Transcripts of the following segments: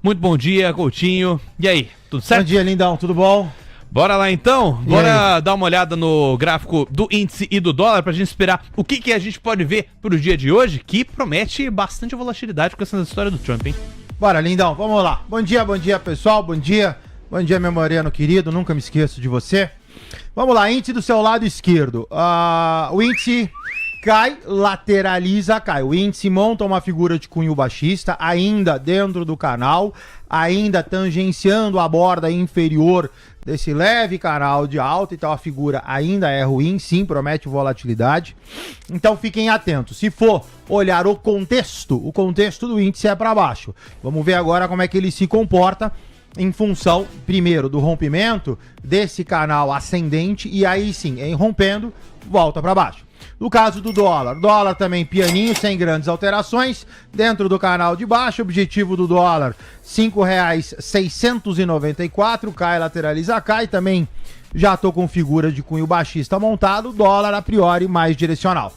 Muito bom dia, Coutinho. E aí, tudo certo? Bom dia, lindão, tudo bom? Bora lá então? Bora dar uma olhada no gráfico do índice e do dólar pra gente esperar o que a gente pode ver pro dia de hoje, que promete bastante volatilidade com essa história do Trump, hein? Bora, lindão, vamos lá. Bom dia, pessoal, bom dia, meu moreno querido, nunca me esqueço de você. Vamos lá, índice do seu lado esquerdo. O índice cai, lateraliza, cai. O índice monta uma figura de cunho baixista, ainda dentro do canal, ainda tangenciando a borda inferior desse leve canal de alta, então a figura ainda é ruim, sim, promete volatilidade. Então fiquem atentos. Se for olhar o contexto do índice é para baixo. Vamos ver agora como é que ele se comporta em função, primeiro, do rompimento desse canal ascendente e aí sim, em rompendo, volta para baixo. No caso do dólar também pianinho, sem grandes alterações, dentro do canal de baixo, objetivo do dólar, R$ 5,694, cai, lateraliza, cai, também já tô com figura de cunho baixista montado, dólar a priori mais direcional.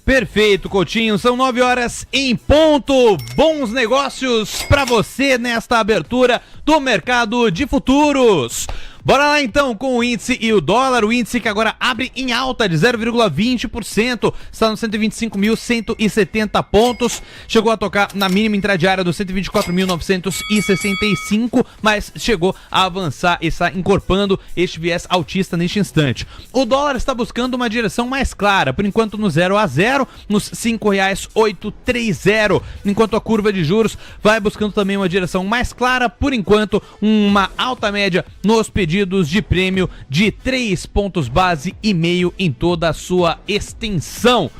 Perfeito, Coutinho, são 9 horas em ponto, bons negócios para você nesta abertura do mercado de futuros. Bora lá então com o índice e o dólar, o índice que agora abre em alta de 0,20%, está nos 125.170 pontos, chegou a tocar na mínima intradiária dos 124.965, mas chegou a avançar e está encorpando este viés altista neste instante. O dólar está buscando uma direção mais clara, por enquanto no 0 a 0, nos R$ 5,830, enquanto a curva de juros vai buscando também uma direção mais clara, por enquanto uma alta média nos pedidos de prêmio de 3 pontos base e meio em toda a sua extensão.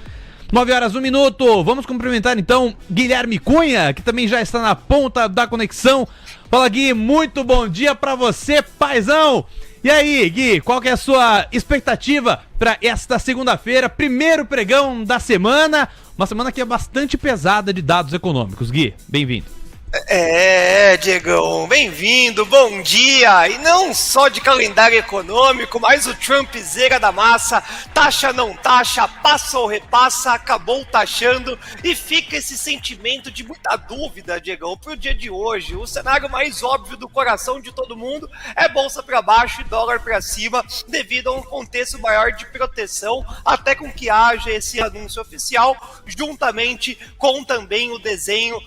9 horas, 1 minuto. Vamos cumprimentar então Guilherme Cunha, que também já está na ponta da conexão. Fala, Gui, muito bom dia para você, paizão. E aí, Gui, qual que é a sua expectativa para esta segunda-feira, primeiro pregão da semana? Uma semana que é bastante pesada de dados econômicos. Gui, bem-vindo. Diegão, bem-vindo, bom dia, e não só de calendário econômico, mas o Trumpzeira da massa, taxa não taxa, passa ou repassa, acabou taxando, e fica esse sentimento de muita dúvida, Diegão, pro dia de hoje. O cenário mais óbvio do coração de todo mundo é bolsa para baixo e dólar para cima, devido a um contexto maior de proteção, até com que haja esse anúncio oficial, juntamente com também o desenho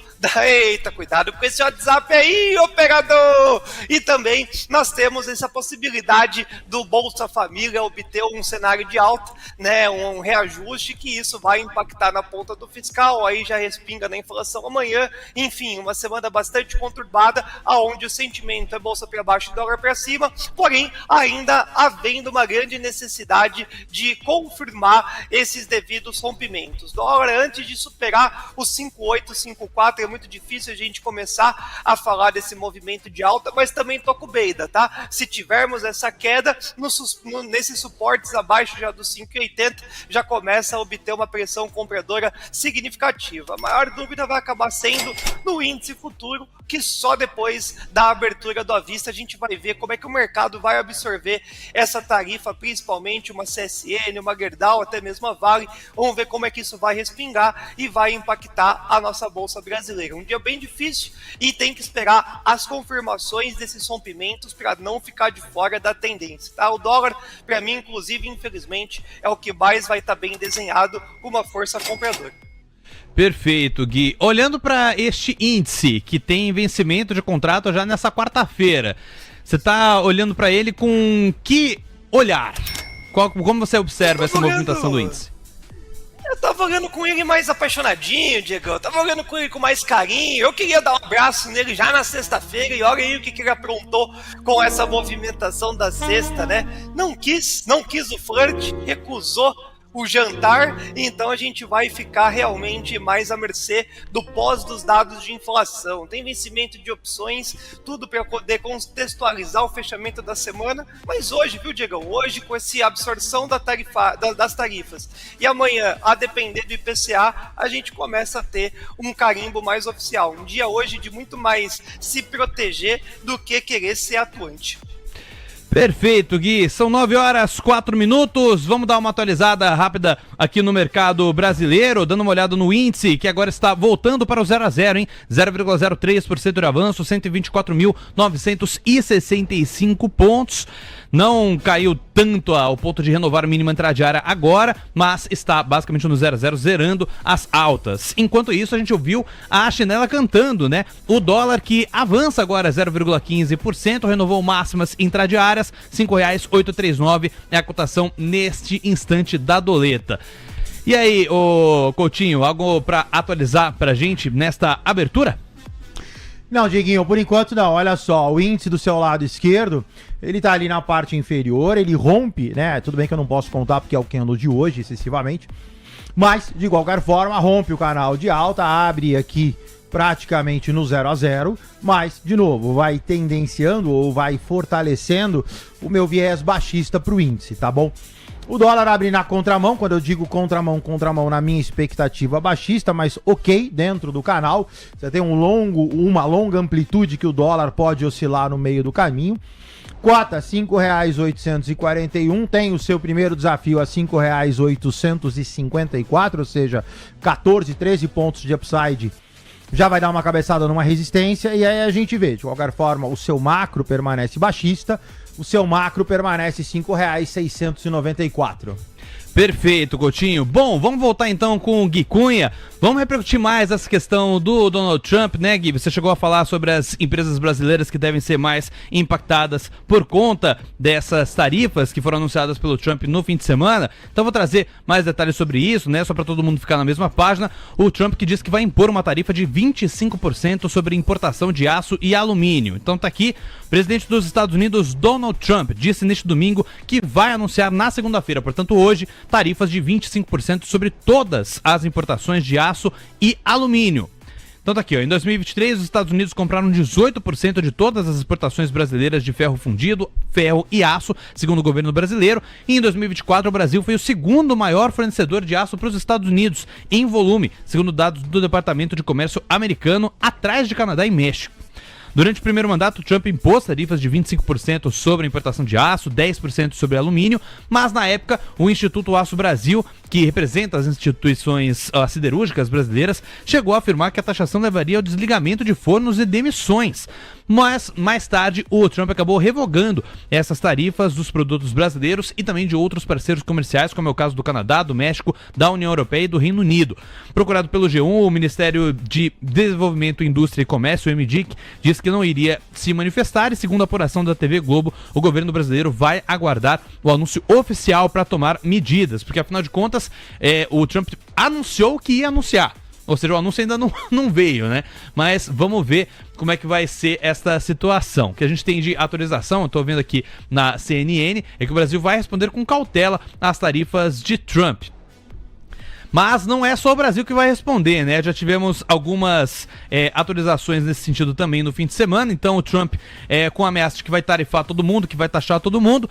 eita, cuidado com esse WhatsApp aí, operador! E também nós temos essa possibilidade do Bolsa Família obter um cenário de alta, né, um reajuste, que isso vai impactar na ponta do fiscal, aí já respinga na inflação amanhã. Enfim, uma semana bastante conturbada, aonde o sentimento é bolsa para baixo e dólar para cima, porém ainda havendo uma grande necessidade de confirmar esses devidos rompimentos. Dólar, antes de superar os 5,854, é muito difícil a gente começar a falar desse movimento de alta, mas também toco beida, tá? Se tivermos essa queda, nesses suportes abaixo já dos 5,80, já começa a obter uma pressão compradora significativa. A maior dúvida vai acabar sendo no índice futuro, que só depois da abertura do à vista a gente vai ver como é que o mercado vai absorver essa tarifa, principalmente uma CSN, uma Gerdau, até mesmo a Vale. Vamos ver como é que isso vai respingar e vai impactar a nossa bolsa brasileira. Um dia bem difícil e tem que esperar as confirmações desses rompimentos para não ficar de fora da tendência, tá? O dólar, para mim, inclusive, infelizmente, é o que mais vai estar bem desenhado, com uma força compradora. Perfeito, Gui. Olhando para este índice, que tem vencimento de contrato já nessa quarta-feira, você está olhando para ele com que olhar? Como você observa essa movimentação do índice? Eu tava olhando com ele mais apaixonadinho, Diego. Eu tava olhando com ele com mais carinho. Eu queria dar um abraço nele já na sexta-feira. E olha aí o que ele aprontou com essa movimentação da sexta, né? Não quis o flerte, recusou o jantar, então a gente vai ficar realmente mais à mercê do pós dos dados de inflação. Tem vencimento de opções, tudo para poder contextualizar o fechamento da semana, mas hoje, viu, Diegão? Hoje, com essa absorção das tarifas e amanhã, a depender do IPCA, a gente começa a ter um carimbo mais oficial. Um dia hoje de muito mais se proteger do que querer ser atuante. Perfeito, Gui. São 9h04. Vamos dar uma atualizada rápida aqui no mercado brasileiro, dando uma olhada no índice, que agora está voltando para o 0 a 0, hein? 0,03% de avanço, 124.965 pontos. Não caiu tanto ao ponto de renovar a mínima intradiária agora, mas está basicamente no 0 a 0, zerando as altas. Enquanto isso, a gente ouviu a chinela cantando, né? O dólar que avança agora 0,15%, renovou máximas intradiárias, R$ 5,839 é a cotação neste instante da doleta. E aí, ô Coutinho, algo para atualizar pra gente nesta abertura? Não, Dieguinho, por enquanto não. Olha só, o índice do seu lado esquerdo, ele tá ali na parte inferior, ele rompe, né? Tudo bem que eu não posso contar porque é o candle de hoje, excessivamente. Mas, de qualquer forma, rompe o canal de alta, abre aqui praticamente no 0 a 0, mas, de novo, vai tendenciando ou vai fortalecendo o meu viés baixista pro índice, tá bom? O dólar abre na contramão, quando eu digo contramão na minha expectativa baixista, mas ok, dentro do canal. Você tem uma longa amplitude que o dólar pode oscilar no meio do caminho. Cota R$ 5,841, tem o seu primeiro desafio a R$ 5,854, ou seja, 14, 13 pontos de upside. Já vai dar uma cabeçada numa resistência e aí a gente vê, de qualquer forma, o seu macro permanece baixista, o seu macro permanece R$ 5,694. Perfeito, Coutinho. Bom, vamos voltar então com o Gui Cunha. Vamos repercutir mais essa questão do Donald Trump, né, Gui? Você chegou a falar sobre as empresas brasileiras que devem ser mais impactadas por conta dessas tarifas que foram anunciadas pelo Trump no fim de semana. Então vou trazer mais detalhes sobre isso, né, só para todo mundo ficar na mesma página. O Trump que diz que vai impor uma tarifa de 25% sobre importação de aço e alumínio. Então tá aqui, o presidente dos Estados Unidos, Donald Trump, disse neste domingo que vai anunciar na segunda-feira, portanto hoje, tarifas de 25% sobre todas as importações de aço e alumínio. Então tá aqui, ó, em 2023 os Estados Unidos compraram 18% de todas as exportações brasileiras de ferro fundido, ferro e aço, segundo o governo brasileiro, e em 2024 o Brasil foi o segundo maior fornecedor de aço para os Estados Unidos em volume, segundo dados do Departamento de Comércio americano, atrás de Canadá e México. Durante o primeiro mandato, Trump impôs tarifas de 25% sobre a importação de aço, 10% sobre alumínio, mas na época o Instituto Aço Brasil, que representa as instituições siderúrgicas brasileiras, chegou a afirmar que a taxação levaria ao desligamento de fornos e demissões. Mas mais tarde o Trump acabou revogando essas tarifas dos produtos brasileiros e também de outros parceiros comerciais, como é o caso do Canadá, do México, da União Europeia e do Reino Unido. Procurado pelo G1, o Ministério de Desenvolvimento, Indústria e Comércio, o MDIC, disse que não iria se manifestar e, segundo a apuração da TV Globo, o governo brasileiro vai aguardar o anúncio oficial para tomar medidas, porque afinal de contas o Trump anunciou que ia anunciar. Ou seja, o anúncio ainda não veio, né? Mas vamos ver como é que vai ser esta situação. O que a gente tem de atualização, eu tô vendo aqui na CNN, é que o Brasil vai responder com cautela às tarifas de Trump. Mas não é só o Brasil que vai responder, né? Já tivemos algumas atualizações nesse sentido também no fim de semana. Então o Trump, com a ameaça de que vai tarifar todo mundo, que vai taxar todo mundo.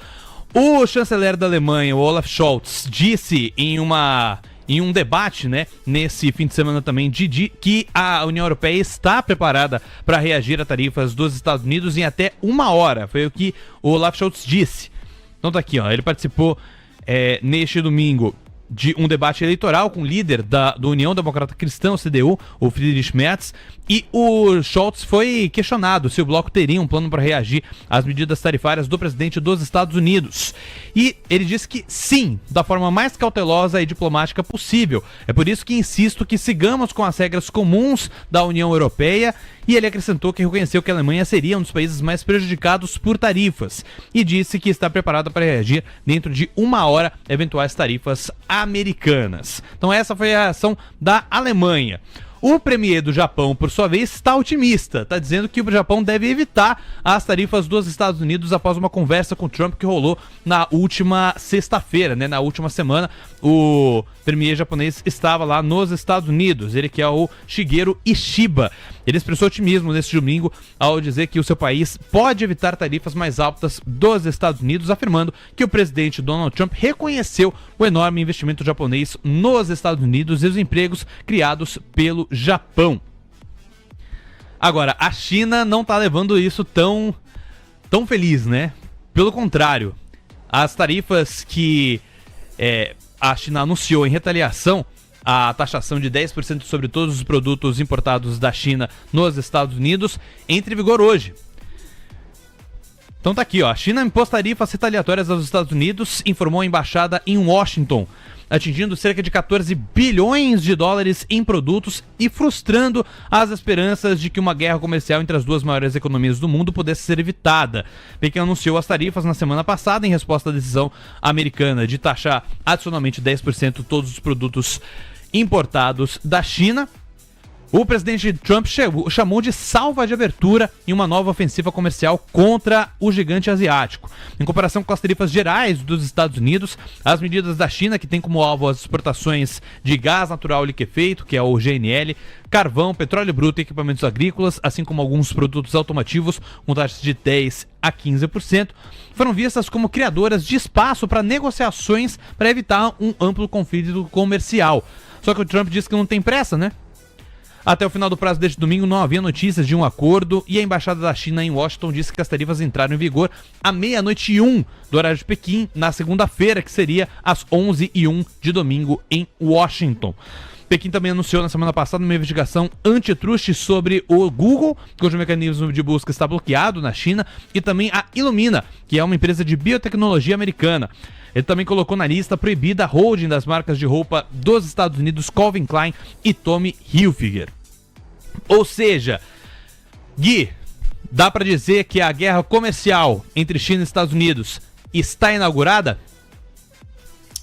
O chanceler da Alemanha, o Olaf Scholz, disse em um debate, né, nesse fim de semana também, que a União Europeia está preparada para reagir a tarifas dos Estados Unidos em até 1 hora. Foi o que o Olaf Scholz disse. Então tá aqui, ó, ele participou neste domingo de um debate eleitoral com o líder da União Democrata Cristã, o CDU, o Friedrich Merz, e o Scholz foi questionado se o bloco teria um plano para reagir às medidas tarifárias do presidente dos Estados Unidos. E ele disse que sim, da forma mais cautelosa e diplomática possível. É por isso que insisto que sigamos com as regras comuns da União Europeia. E ele acrescentou que reconheceu que a Alemanha seria um dos países mais prejudicados por tarifas e disse que está preparada para reagir dentro de 1 hora a eventuais tarifas americanas. Então essa foi a reação da Alemanha. O premier do Japão, por sua vez, está otimista. Está dizendo que o Japão deve evitar as tarifas dos Estados Unidos após uma conversa com Trump que rolou na última sexta-feira, né? Na última semana, o premier japonês estava lá nos Estados Unidos. Ele que é o Shigeru Ishiba. Ele expressou otimismo neste domingo ao dizer que o seu país pode evitar tarifas mais altas dos Estados Unidos, afirmando que o presidente Donald Trump reconheceu o enorme investimento japonês nos Estados Unidos e os empregos criados pelo Japão. Agora, a China não tá levando isso tão feliz, né? Pelo contrário, as tarifas que a China anunciou em retaliação à taxação de 10% sobre todos os produtos importados da China nos Estados Unidos entra em vigor hoje. Então tá aqui, ó. A China impôs tarifas retaliatórias aos Estados Unidos, informou a embaixada em Washington, atingindo cerca de 14 bilhões de dólares em produtos e frustrando as esperanças de que uma guerra comercial entre as duas maiores economias do mundo pudesse ser evitada. Pequim anunciou as tarifas na semana passada em resposta à decisão americana de taxar adicionalmente 10% todos os produtos importados da China. O presidente Trump chamou de salva de abertura em uma nova ofensiva comercial contra o gigante asiático. Em comparação com as tarifas gerais dos Estados Unidos, as medidas da China, que tem como alvo as exportações de gás natural liquefeito, que é o GNL, carvão, petróleo bruto e equipamentos agrícolas, assim como alguns produtos automotivos com taxas de 10% a 15%, foram vistas como criadoras de espaço para negociações para evitar um amplo conflito comercial. Só que o Trump disse que não tem pressa, né? Até o final do prazo deste domingo não havia notícias de um acordo e a embaixada da China em Washington disse que as tarifas entraram em vigor à 00:01 do horário de Pequim, na segunda-feira, que seria às 11:01 de domingo em Washington. Pequim também anunciou na semana passada uma investigação antitruste sobre o Google, cujo mecanismo de busca está bloqueado na China, e também a Illumina, que é uma empresa de biotecnologia americana. Ele também colocou na lista proibida a holding das marcas de roupa dos Estados Unidos Calvin Klein e Tommy Hilfiger. Ou seja, Gui, dá pra dizer que a guerra comercial entre China e Estados Unidos está inaugurada?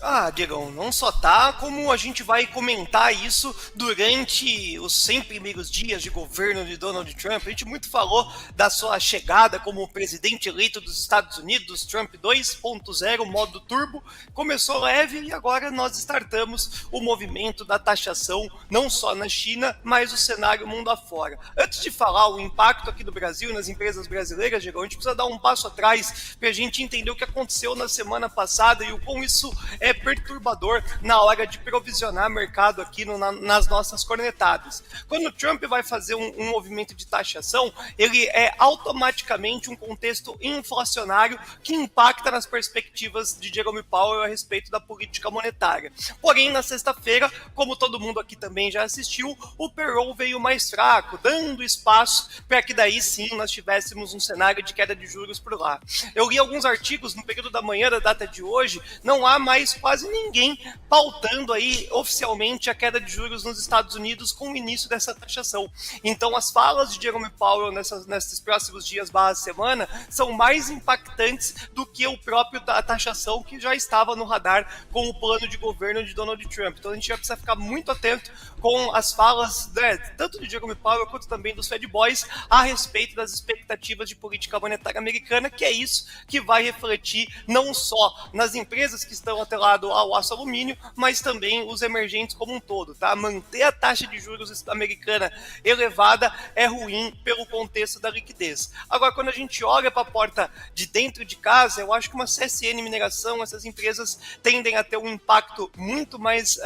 Ah, Diegão, não só tá, como a gente vai comentar isso durante os 100 primeiros dias de governo de Donald Trump. A gente muito falou da sua chegada como presidente eleito dos Estados Unidos, Trump 2.0, modo turbo. Começou leve e agora nós startamos o movimento da taxação, não só na China, mas o cenário mundo afora. Antes de falar o impacto aqui do Brasil e nas empresas brasileiras, Diegão, a gente precisa dar um passo atrás para a gente entender o que aconteceu na semana passada e o quão isso é perturbador na hora de provisionar mercado aqui nas nossas cornetadas. Quando o Trump vai fazer um movimento de taxação, ele é automaticamente um contexto inflacionário que impacta nas perspectivas de Jerome Powell a respeito da política monetária. Porém, na sexta-feira, como todo mundo aqui também já assistiu, o payroll veio mais fraco, dando espaço para que daí sim nós tivéssemos um cenário de queda de juros por lá. Eu li alguns artigos no período da manhã da data de hoje, não há mais quase ninguém pautando aí oficialmente a queda de juros nos Estados Unidos com o início dessa taxação. Então as falas de Jerome Powell nesses próximos dias /semana são mais impactantes do que o próprio taxação que já estava no radar com o plano de governo de Donald Trump. Então a gente vai precisar ficar muito atento com as falas, né, tanto de Jerome Powell quanto também dos Fed Boys a respeito das expectativas de política monetária americana, que é isso que vai refletir não só nas empresas que estão atreladas ao aço alumínio, mas também os emergentes como um todo, tá? Manter a taxa de juros americana elevada é ruim pelo contexto da liquidez. Agora, quando a gente olha para a porta de dentro de casa, eu acho que uma CSN Mineração, essas empresas tendem a ter um impacto muito mais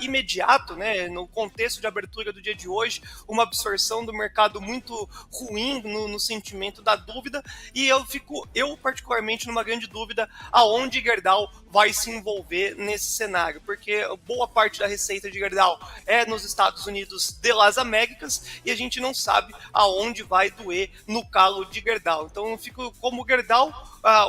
imediato, né? No contexto de abertura do dia de hoje, uma absorção do mercado muito ruim no sentimento da dúvida, e eu particularmente numa grande dúvida aonde Gerdau vai se envolver nesse cenário, porque boa parte da receita de Gerdau é nos Estados Unidos de Las Américas e a gente não sabe aonde vai doer no calo de Gerdau. Então eu fico como Gerdau,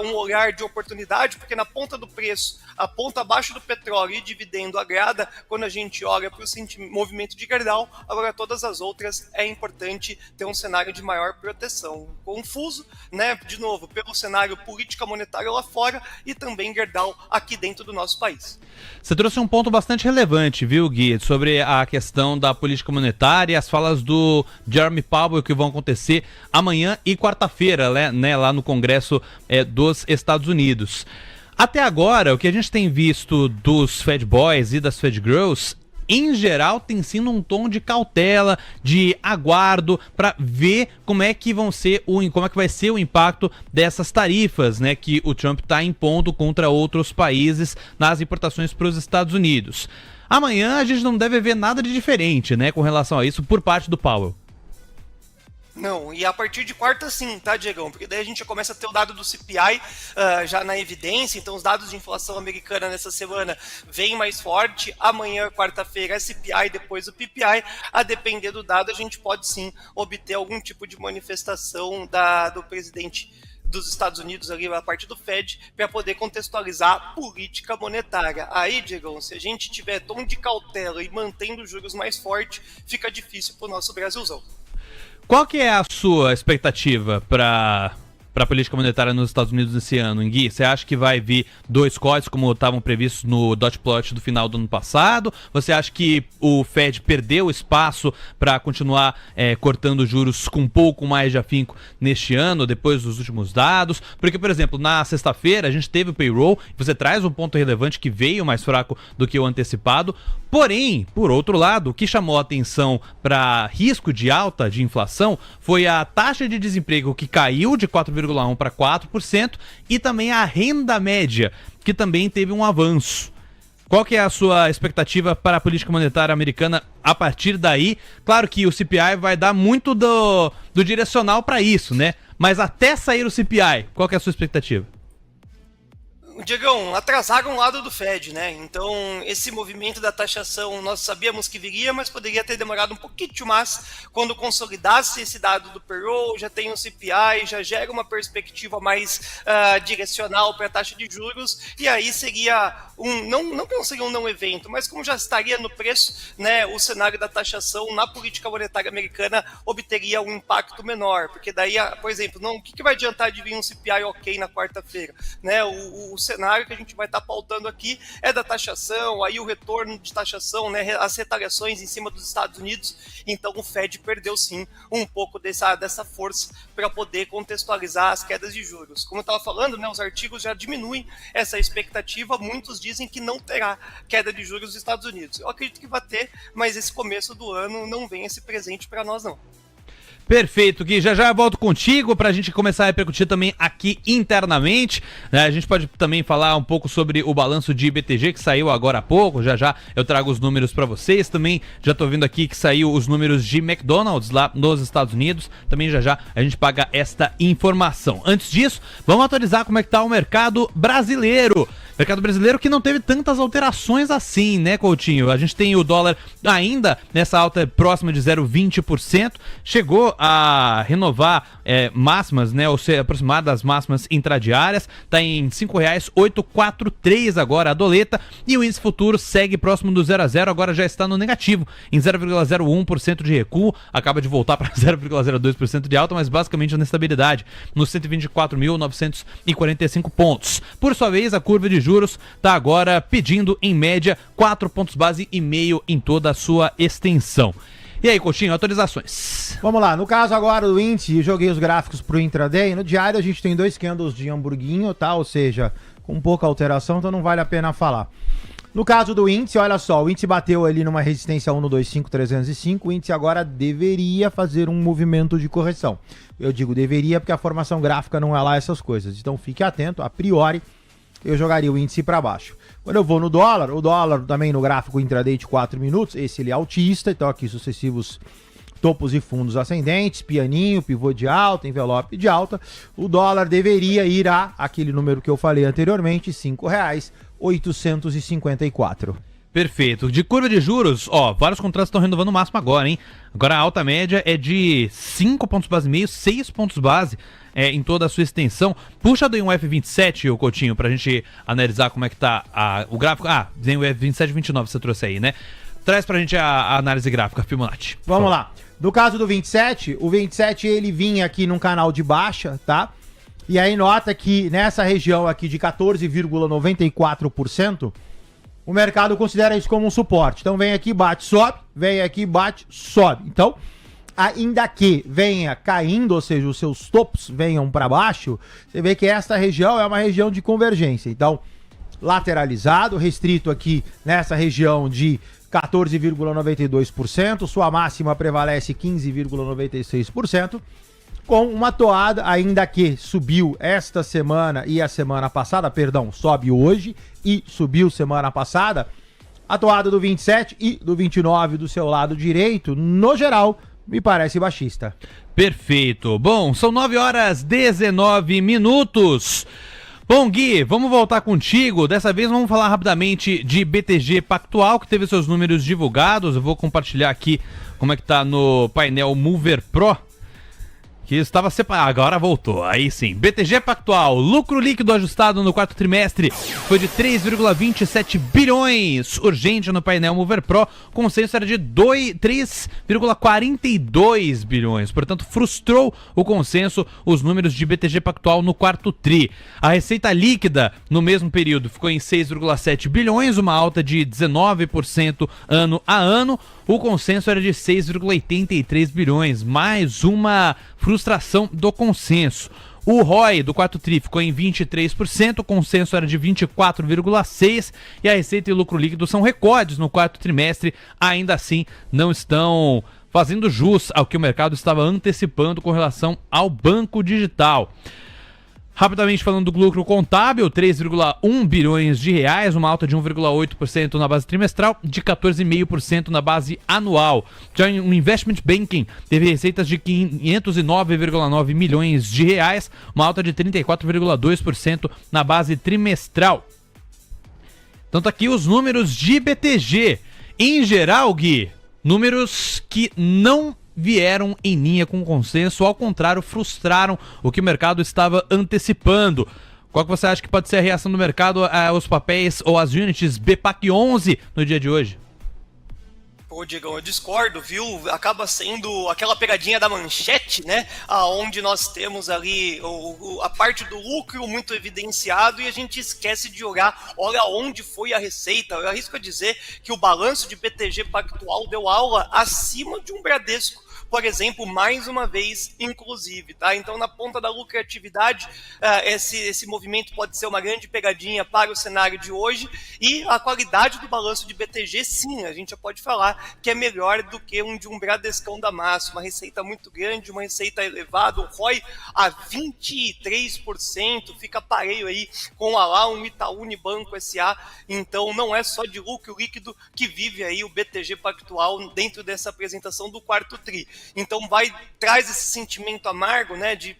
um olhar de oportunidade, porque na ponta do preço, a ponta abaixo do petróleo e dividendo agrada quando a gente olha para o movimento de Gerdau. Agora todas as outras é importante ter um cenário de maior proteção. Confuso, né, de novo, pelo cenário política monetária lá fora e também Gerdau aqui dentro do nosso país. Você trouxe um ponto bastante relevante, viu, Gui, sobre a questão da política monetária e as falas do Jerome Powell que vão acontecer amanhã e quarta-feira, né, lá no Congresso dos Estados Unidos. Até agora, o que a gente tem visto dos Fed Boys e das Fed Girls, em geral, tem sido um tom de cautela, de aguardo, para ver como é que vai ser o impacto dessas tarifas, né, que o Trump está impondo contra outros países nas importações para os Estados Unidos. Amanhã a gente não deve ver nada de diferente, né, com relação a isso por parte do Powell. Não, e a partir de quarta sim, tá, Diegão? Porque daí a gente já começa a ter o dado do CPI já na evidência, então os dados de inflação americana nessa semana vêm mais forte, amanhã, quarta-feira, é CPI, depois o PPI, a depender do dado a gente pode sim obter algum tipo de manifestação do presidente dos Estados Unidos ali, a parte do Fed, para poder contextualizar a política monetária. Aí, Diegão, se a gente tiver tom de cautela e mantendo os juros mais fortes, fica difícil pro nosso Brasilzão. Qual que é a sua expectativa para a política monetária nos Estados Unidos esse ano, Gui? Você acha que vai vir 2 cortes como estavam previstos no dot plot do final do ano passado? Você acha que o Fed perdeu espaço para continuar cortando juros com um pouco mais de afinco neste ano, depois dos últimos dados? Porque, por exemplo, na sexta-feira a gente teve o payroll, você traz um ponto relevante que veio mais fraco do que o antecipado, porém, por outro lado, o que chamou a atenção para risco de alta de inflação foi a taxa de desemprego que caiu de 4,1% para 4% e também a renda média, que também teve um avanço. Qual que é a sua expectativa para a política monetária americana a partir daí? Claro que o CPI vai dar muito do direcional para isso, né? Mas até sair o CPI, qual que é a sua expectativa? Diegão, atrasaram o lado do Fed, né? Então, esse movimento da taxação nós sabíamos que viria, mas poderia ter demorado um pouquinho mais quando consolidasse esse dado do payroll, já tem o CPI, já gera uma perspectiva mais direcional para a taxa de juros, e aí seria não que não seria um não evento, mas como já estaria no preço, né, o cenário da taxação na política monetária americana obteria um impacto menor, porque daí, por exemplo, o que vai adiantar de vir um CPI ok na quarta-feira, né? O cenário que a gente vai estar pautando aqui é da taxação, aí o retorno de taxação, né, as retaliações em cima dos Estados Unidos, então o Fed perdeu sim um pouco dessa força para poder contextualizar as quedas de juros. Como eu estava falando, né, os artigos já diminuem essa expectativa, muitos dizem que não terá queda de juros dos Estados Unidos. Eu acredito que vai ter, mas esse começo do ano não vem esse presente para nós não. Perfeito, Gui. Já eu volto contigo para a gente começar a repercutir também aqui internamente. A gente pode também falar um pouco sobre o balanço de IBTG que saiu agora há pouco. Já eu trago os números para vocês. Também já estou vendo aqui que saiu os números de McDonald's lá nos Estados Unidos. Também já a gente paga esta informação. Antes disso, vamos atualizar como é que tá o mercado brasileiro. Mercado brasileiro que não teve tantas alterações assim, né, Coutinho? A gente tem o dólar ainda nessa alta próxima de 0,20%. Chegou a renovar máximas, né, ou seja, aproximar das máximas intradiárias. Está em R$ 5,843 agora a doleta. E o índice futuro segue próximo do 0 a 0, agora já está no negativo, em 0,01% de recuo. Acaba de voltar para 0,02% de alta, mas basicamente na estabilidade, nos 124.945 pontos. Por sua vez, a curva de juros está agora pedindo, em média, 4 pontos base e meio em toda a sua extensão. E aí, Coutinho, atualizações? Vamos lá, no caso agora do índice, joguei os gráficos pro intraday. No diário a gente tem 2 candles de hamburguinho, tá? Ou seja, com pouca alteração, então não vale a pena falar. No caso do índice, olha só, o índice bateu ali numa resistência 1,25305, o índice agora deveria fazer um movimento de correção. Eu digo deveria porque a formação gráfica não é lá essas coisas, então fique atento, a priori eu jogaria o índice para baixo. Quando eu vou no dólar, o dólar também no gráfico intraday de 4 minutos, esse ele é altista, então aqui sucessivos topos e fundos ascendentes, pianinho, pivô de alta, envelope de alta, o dólar deveria ir a aquele número que eu falei anteriormente, R$ 5,854. Perfeito. De curva de juros, vários contratos estão renovando o máximo agora, hein? Agora a alta média é de 5 pontos base e meio, 6 pontos base em toda a sua extensão. Puxa do F27, ô Coutinho, pra gente analisar como é que tá o gráfico. Tem o F27 e 29 você trouxe aí, né? Traz pra gente a análise gráfica, Fibonacci. Vamos lá. No caso do 27, o 27 ele vinha aqui num canal de baixa, tá? E aí nota que nessa região aqui de 14,94%, o mercado considera isso como um suporte. Então vem aqui, bate, sobe, vem aqui, bate, sobe. Então, ainda que venha caindo, ou seja, os seus topos venham para baixo, você vê que esta região é uma região de convergência. Então, lateralizado, restrito aqui nessa região de 14,92%, sua máxima prevalece 15,96%, com uma toada, ainda que subiu esta semana e a semana passada, sobe hoje e subiu semana passada, a toada do 27 e do 29 do seu lado direito, no geral, me parece baixista. Perfeito. Bom, são 9h19. Bom, Gui, vamos voltar contigo. Dessa vez vamos falar rapidamente de BTG Pactual, que teve seus números divulgados. Eu vou compartilhar aqui como é que tá no painel Mover Pro, que estava separado, agora voltou, aí sim. BTG Pactual, lucro líquido ajustado no quarto trimestre foi de 3,27 bilhões, urgente no painel Mover Pro, consenso era de 3,42 bilhões, portanto frustrou o consenso os números de BTG Pactual no quarto tri. A receita líquida no mesmo período ficou em 6,7 bilhões, uma alta de 19% ano a ano, o consenso era de 6,83 bilhões, mais uma frustração do consenso. O ROI do quarto tri ficou em 23%, o consenso era de 24,6% e a receita e lucro líquido são recordes no quarto trimestre, ainda assim não estão fazendo jus ao que o mercado estava antecipando com relação ao banco digital. Rapidamente falando do lucro contábil, 3,1 bilhões de reais, uma alta de 1,8% na base trimestral, de 14,5% na base anual. Já no Investment Banking, teve receitas de 509,9 milhões de reais, uma alta de 34,2% na base trimestral. Então tá aqui os números de BTG. Em geral, Gui, números que não vieram em linha com o consenso, ao contrário, frustraram o que o mercado estava antecipando. Qual que você acha que pode ser a reação do mercado aos papéis ou às units BPAC 11 no dia de hoje? Pô, Diegão, eu discordo, viu? Acaba sendo aquela pegadinha da manchete, né? Onde nós temos ali a parte do lucro muito evidenciado e a gente esquece de olhar, olha onde foi a receita. Eu arrisco a dizer que o balanço de BTG Pactual deu aula acima de um Bradesco, por exemplo, mais uma vez, inclusive, tá? Então, na ponta da lucratividade, esse movimento pode ser uma grande pegadinha para o cenário de hoje, e a qualidade do balanço de BTG, sim, a gente já pode falar que é melhor do que um de um Bradescão da massa, uma receita muito grande, uma receita elevada, o ROI a 23%, fica pareio aí com um Itaú Unibanco S.A., então não é só de lucro líquido que vive aí o BTG Pactual dentro dessa apresentação do quarto tri. Então traz esse sentimento amargo, né, de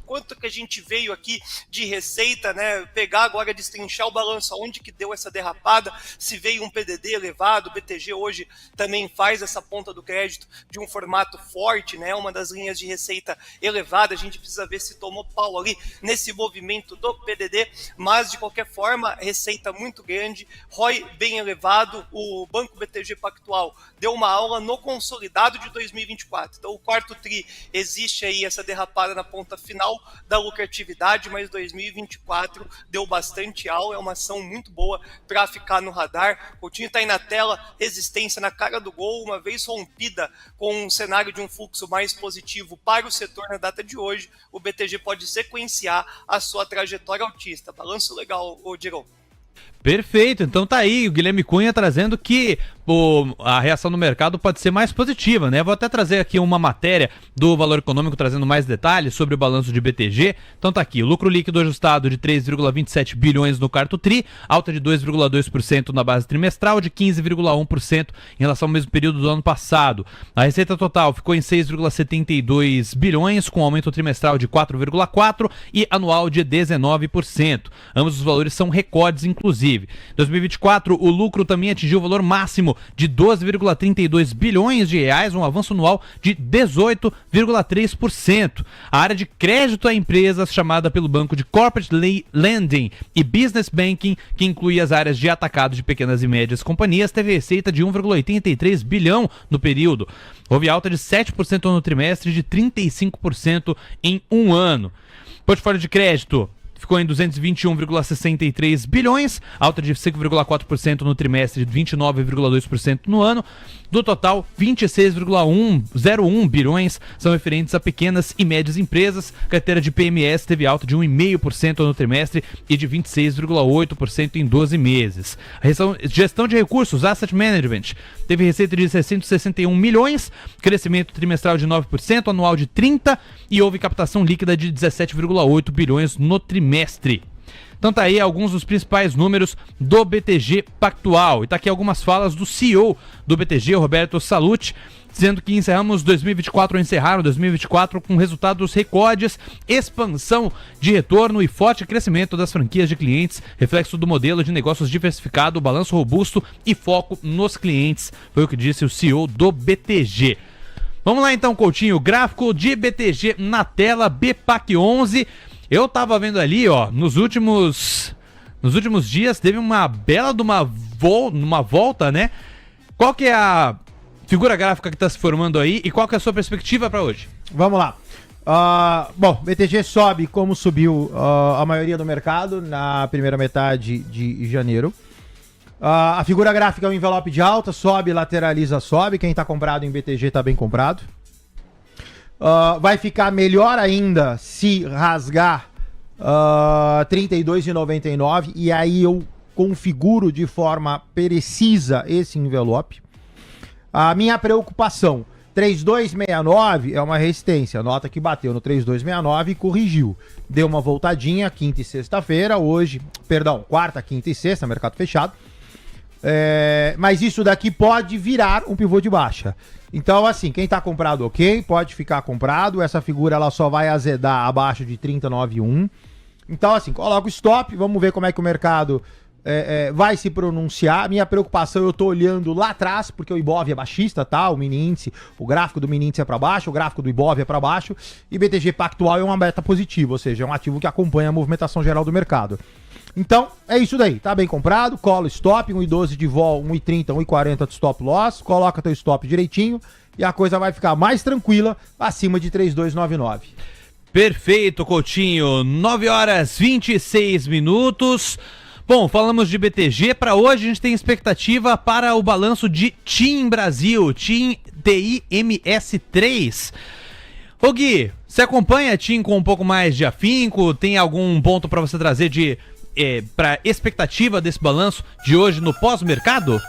quanto que a gente veio aqui de receita, né, pegar agora, destrinchar o balanço, aonde que deu essa derrapada, se veio um PDD elevado, o BTG hoje também faz essa ponta do crédito de um formato forte, né, uma das linhas de receita elevada, a gente precisa ver se tomou pau ali nesse movimento do PDD, mas de qualquer forma, receita muito grande, ROI bem elevado, o Banco BTG Pactual deu uma aula no consolidado de 2024. Então, o quarto tri existe aí essa derrapada na ponta final da lucratividade, mas 2024 deu bastante aula, é uma ação muito boa para ficar no radar. O Coutinho está aí na tela, resistência na cara do gol, uma vez rompida com um cenário de um fluxo mais positivo para o setor na data de hoje, o BTG pode sequenciar a sua trajetória altista. Balanço legal, Diego. Perfeito, então tá aí o Guilherme Cunha trazendo que a reação do mercado pode ser mais positiva, né? Vou até trazer aqui uma matéria do Valor Econômico trazendo mais detalhes sobre o balanço de BTG. Então tá aqui, lucro líquido ajustado de 3,27 bilhões no quarto tri, alta de 2,2% na base trimestral, de 15,1% em relação ao mesmo período do ano passado. A receita total ficou em 6,72 bilhões, com aumento trimestral de 4,4% e anual de 19%. Ambos os valores são recordes, inclusive. Em 2024, o lucro também atingiu o valor máximo de 12,32 bilhões de reais, um avanço anual de 18,3%. A área de crédito a empresas, chamada pelo banco de Corporate Lending e Business Banking, que inclui as áreas de atacado de pequenas e médias companhias, teve receita de 1,83 bilhão no período. Houve alta de 7% no trimestre e de 35% em um ano. Portfólio de crédito ficou em 221,63 bilhões, alta de 5,4% no trimestre e 29,2% no ano. Do total, 26,01 bilhões são referentes a pequenas e médias empresas. Carteira de PMS teve alta de 1,5% no trimestre e de 26,8% em 12 meses. A gestão de recursos, Asset Management, teve receita de 661 milhões, crescimento trimestral de 9%, anual de 30%, e houve captação líquida de 17,8 bilhões no trimestre. Então tá aí alguns dos principais números do BTG Pactual. E tá aqui algumas falas do CEO do BTG, Roberto Sallouti, dizendo que encerraram 2024 com resultados recordes, expansão de retorno e forte crescimento das franquias de clientes, reflexo do modelo de negócios diversificado, balanço robusto e foco nos clientes. Foi o que disse o CEO do BTG. Vamos lá então, Coutinho, gráfico de BTG na tela, BPAC11. Eu tava vendo ali, ó, nos últimos dias teve uma bela de uma volta, né? Qual que é a figura gráfica que está se formando aí e qual que é a sua perspectiva para hoje? Vamos lá. Bom, BTG sobe como subiu a maioria do mercado na primeira metade de janeiro. A figura gráfica é um envelope de alta, sobe, lateraliza, sobe. Quem está comprado em BTG está bem comprado. Vai ficar melhor ainda se rasgar 32,99 e aí eu configuro de forma precisa esse envelope. A minha preocupação, 3269 é uma resistência, nota que bateu no 3269 e corrigiu. Deu uma voltadinha quinta e sexta-feira, quarta, quinta e sexta, mercado fechado. Mas isso daqui pode virar um pivô de baixa. Então, assim, quem tá comprado, ok, pode ficar comprado. Essa figura ela só vai azedar abaixo de 30,91. Então, assim, coloca o stop, vamos ver como é que o mercado vai se pronunciar. Minha preocupação, eu tô olhando lá atrás, porque o Ibov é baixista, tá? O mini índice, o gráfico do mini índice é para baixo, o gráfico do Ibov é para baixo, e BTG Pactual é uma meta positiva, ou seja, é um ativo que acompanha a movimentação geral do mercado. Então, é isso daí, tá bem comprado, cola stop, 1,12 de vol, 1,30, 1,40 de stop loss, coloca teu stop direitinho e a coisa vai ficar mais tranquila acima de 3,299. Perfeito, Coutinho, 9h26. Bom, falamos de BTG, para hoje a gente tem expectativa para o balanço de TIM Brasil, TIM TIMS3. Ô Gui, você acompanha a TIM com um pouco mais de afinco? Tem algum ponto para você trazer para expectativa desse balanço de hoje no pós-mercado?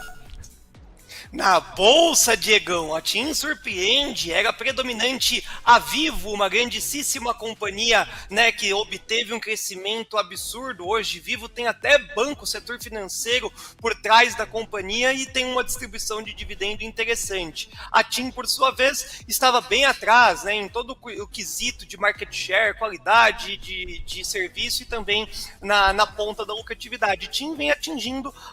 Na bolsa, Diegão, a TIM surpreende, era predominante a Vivo, uma grandíssima companhia, né, que obteve um crescimento absurdo. Hoje, Vivo tem até banco, setor financeiro por trás da companhia e tem uma distribuição de dividendo interessante. A TIM, por sua vez, estava bem atrás, né, em todo o quesito de market share, qualidade de serviço e também na ponta da lucratividade. A TIM vem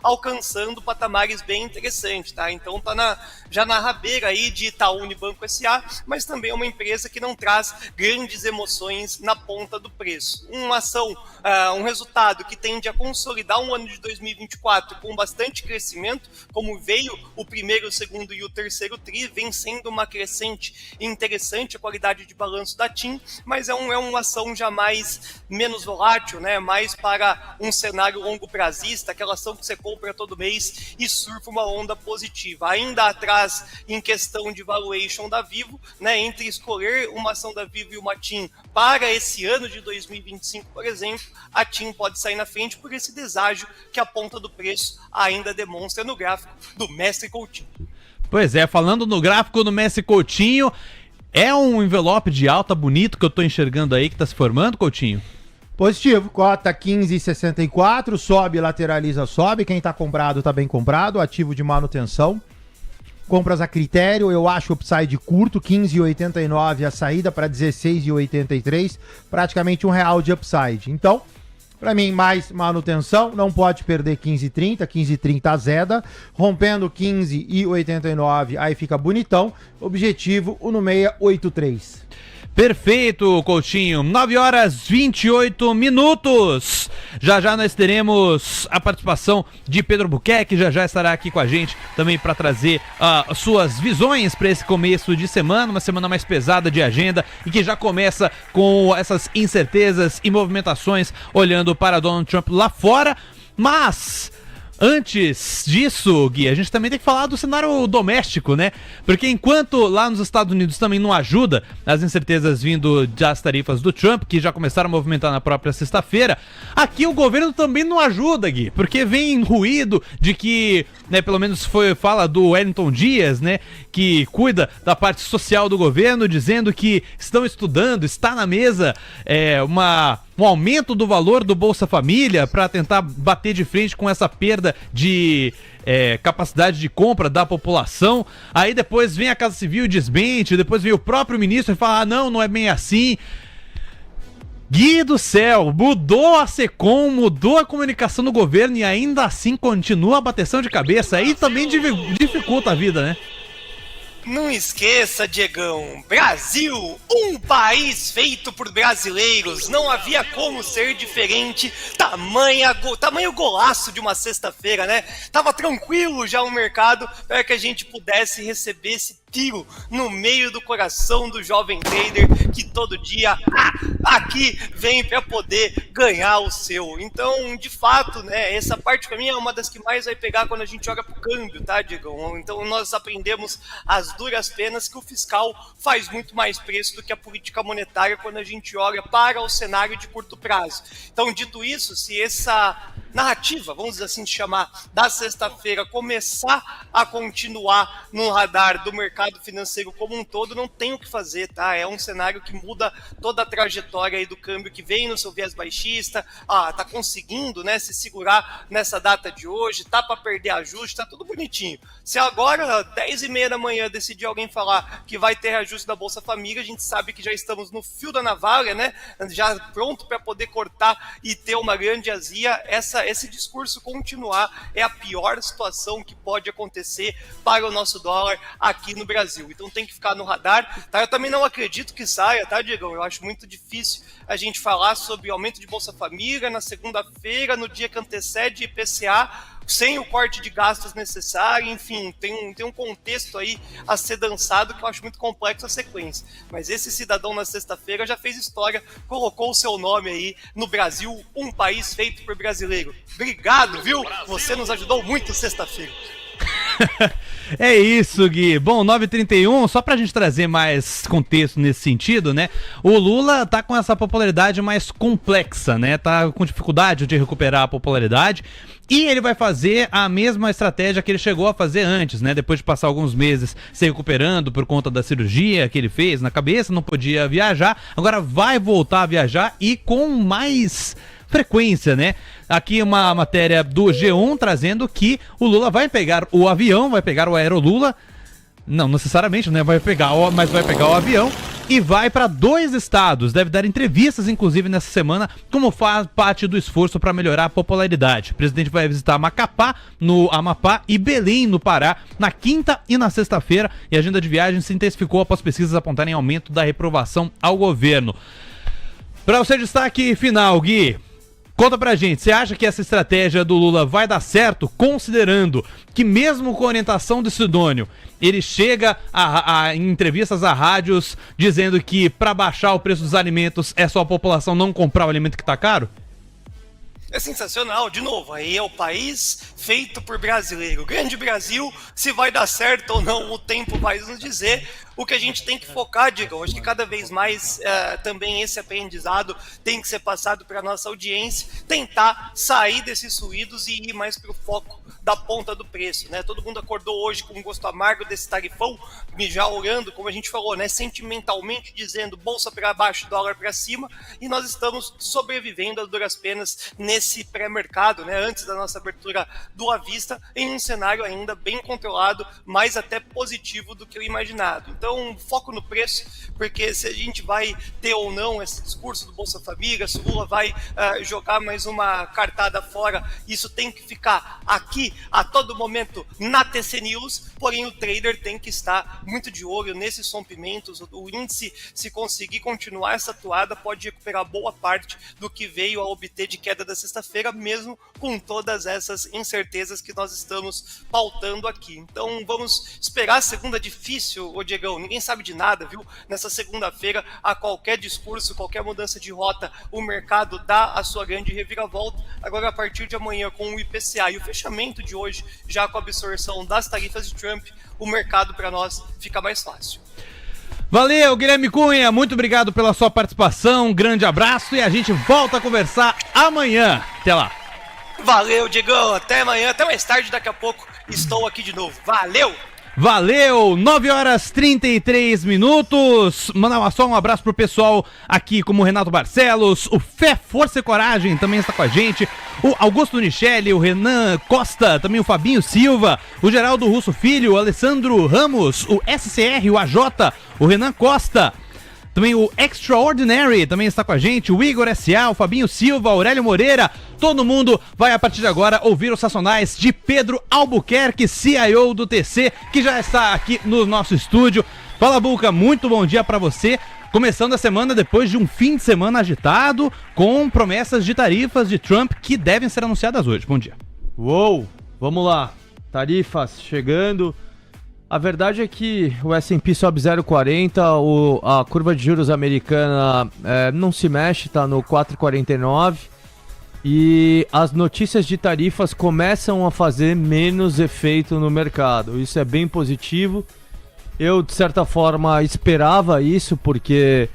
alcançando patamares bem interessantes, tá? Então tá já na rabeira aí de Itaú Unibanco S.A., mas também é uma empresa que não traz grandes emoções na ponta do preço. Uma ação, um resultado que tende a consolidar um ano de 2024 com bastante crescimento, como veio o primeiro, o segundo e o terceiro tri, vem sendo uma crescente interessante a qualidade de balanço da TIM, mas é uma ação já menos volátil, né? Mais para um cenário longo prazista, aquela ação que você compra todo mês e surfa uma onda positiva. Ainda atrás em questão de valuation da Vivo, né, entre escolher uma ação da Vivo e uma TIM para esse ano de 2025, por exemplo, a TIM pode sair na frente por esse deságio que a ponta do preço ainda demonstra no gráfico do Mestre Coutinho. Pois é, falando no gráfico do Mestre Coutinho, é um envelope de alta bonito que eu tô enxergando aí que tá se formando, Coutinho? Positivo, cota 15,64, sobe, lateraliza, sobe. Quem tá comprado tá bem comprado, ativo de manutenção. Compras a critério, eu acho upside curto, 15,89 a saída para 16,83, praticamente R$1 de upside. Então, para mim, mais manutenção, não pode perder 15,30 azeda, rompendo 15,89, aí fica bonitão. Objetivo, o no 683. Perfeito, Coutinho. 9h28. Já nós teremos a participação de Pedro Buquerque, já estará aqui com a gente também para trazer suas visões para esse começo de semana, uma semana mais pesada de agenda e que já começa com essas incertezas e movimentações olhando para Donald Trump lá fora. Mas antes disso, Gui, a gente também tem que falar do cenário doméstico, né? Porque enquanto lá nos Estados Unidos também não ajuda as incertezas vindo das tarifas do Trump, que já começaram a movimentar na própria sexta-feira, aqui o governo também não ajuda, Gui, porque vem ruído de que, né, pelo menos fala do Wellington Dias, né, que cuida da parte social do governo, dizendo que estão estudando, está na mesa uma um aumento do valor do Bolsa Família para tentar bater de frente com essa perda de capacidade de compra da população. Aí depois vem a Casa Civil e desmente, depois vem o próprio ministro e fala, não é bem assim. Gui do céu, mudou a SECOM, mudou a comunicação do governo e ainda assim continua a bateção de cabeça. Aí também dificulta a vida, né? Não esqueça, Diegão, Brasil, um país feito por brasileiros, não havia como ser diferente, tamanho golaço de uma sexta-feira, né? Tava tranquilo já o mercado para que a gente pudesse receber esse tiro no meio do coração do jovem trader que todo dia aqui vem para poder ganhar o seu. Então, de fato, né, essa parte para mim é uma das que mais vai pegar quando a gente olha pro câmbio, tá, Diegão? Então, nós aprendemos as duras penas que o fiscal faz muito mais preço do que a política monetária quando a gente olha para o cenário de curto prazo. Então, dito isso, se essa narrativa, vamos assim chamar, da sexta-feira começar a continuar no radar do mercado financeiro como um todo, não tem o que fazer, tá? É um cenário que muda toda a trajetória aí do câmbio, que vem no seu viés baixista, tá conseguindo, né, se segurar nessa data de hoje, tá para perder ajuste, tá tudo bonitinho. Se agora, 10h30 da manhã, decidir alguém falar que vai ter ajuste da Bolsa Família, a gente sabe que já estamos no fio da navalha, né? Já pronto para poder cortar e ter uma grande azia. Esse discurso continuar é a pior situação que pode acontecer para o nosso dólar aqui no Brasil. Então tem que ficar no radar, tá? Eu também não acredito que saia, tá, Diegão? Eu acho muito difícil a gente falar sobre aumento de Bolsa Família na segunda-feira, no dia que antecede IPCA, sem o corte de gastos necessário, enfim, tem um contexto aí a ser dançado que eu acho muito complexo a sequência. Mas esse cidadão na sexta-feira já fez história, colocou o seu nome aí no Brasil, um país feito por brasileiro. Obrigado, viu? Você nos ajudou muito sexta-feira. É isso, Gui. Bom, 9h31, só pra gente trazer mais contexto nesse sentido, né? O Lula tá com essa popularidade mais complexa, né? Tá com dificuldade de recuperar a popularidade. E ele vai fazer a mesma estratégia que ele chegou a fazer antes, né? Depois de passar alguns meses se recuperando por conta da cirurgia que ele fez na cabeça, não podia viajar. Agora vai voltar a viajar e com mais frequência, né? Aqui uma matéria do G1 trazendo que o Lula vai pegar o avião, vai pegar o Aerolula, não necessariamente, né? Mas vai pegar o avião e vai para 2 estados. Deve dar entrevistas, inclusive, nessa semana, como faz parte do esforço para melhorar a popularidade. O presidente vai visitar Macapá, no Amapá, e Belém, no Pará, na quinta e na sexta-feira. E a agenda de viagem se intensificou após pesquisas apontarem aumento da reprovação ao governo. Para o seu destaque final, Gui, conta pra gente, você acha que essa estratégia do Lula vai dar certo, considerando que mesmo com orientação do Sidônio, ele chega em entrevistas a rádios dizendo que para baixar o preço dos alimentos é só a população não comprar o alimento que tá caro? É sensacional, de novo, aí é o país feito por brasileiro. O grande Brasil, se vai dar certo ou não, o tempo vai nos dizer. O que a gente tem que focar, Digão, acho que cada vez mais também esse aprendizado tem que ser passado para a nossa audiência, tentar sair desses ruídos e ir mais para o foco da ponta do preço, né? Todo mundo acordou hoje com um gosto amargo desse tarifão, já olhando, como a gente falou, né, sentimentalmente dizendo bolsa para baixo, dólar para cima, e nós estamos sobrevivendo às duras penas nesse pré-mercado, né, antes da nossa abertura do à vista, em um cenário ainda bem controlado, mais até positivo do que o imaginado. Então, foco no preço, porque se a gente vai ter ou não esse discurso do Bolsa Família, se o Lula vai jogar mais uma cartada fora, isso tem que ficar aqui a todo momento na TC News, porém o trader tem que estar muito de olho nesses rompimentos. O índice, se conseguir continuar essa toada, pode recuperar boa parte do que veio a obter de queda da sexta-feira, mesmo com todas essas incertezas que nós estamos pautando aqui. Então vamos esperar a segunda difícil, ô Diegão, ninguém sabe de nada, viu? Nessa segunda-feira, a qualquer discurso, qualquer mudança de rota, o mercado dá a sua grande reviravolta. Agora, a partir de amanhã, com o IPCA e o fechamento de hoje, já com a absorção das tarifas de Trump, o mercado para nós fica mais fácil. Valeu, Guilherme Cunha, muito obrigado pela sua participação, um grande abraço e a gente volta a conversar amanhã. Até lá. Valeu, Diegão, até amanhã, até mais tarde, daqui a pouco estou aqui de novo. Valeu! Valeu, 9 horas 33 minutos. Mandar só um abraço pro pessoal aqui, como o Renato Barcelos, o Fé, Força e Coragem também está com a gente, o Augusto Nichelle, o Renan Costa, também o Fabinho Silva, o Geraldo Russo Filho, o Alessandro Ramos, o SCR, o AJ, o Renan Costa. Também o Extraordinary também está com a gente, o Igor S.A., o Fabinho Silva, o Aurélio Moreira. Todo mundo vai a partir de agora ouvir os Sazonais de Pedro Albuquerque, CIO do TC, que já está aqui no nosso estúdio. Fala, Buca, muito bom dia para você. Começando a semana depois de um fim de semana agitado, com promessas de tarifas de Trump que devem ser anunciadas hoje. Bom dia. Uou, vamos lá. Tarifas chegando. A verdade é que o S&P sobe 0,40, a curva de juros americana não se mexe, está no 4,49 e as notícias de tarifas começam a fazer menos efeito no mercado. Isso é bem positivo. Eu, de certa forma, esperava isso porque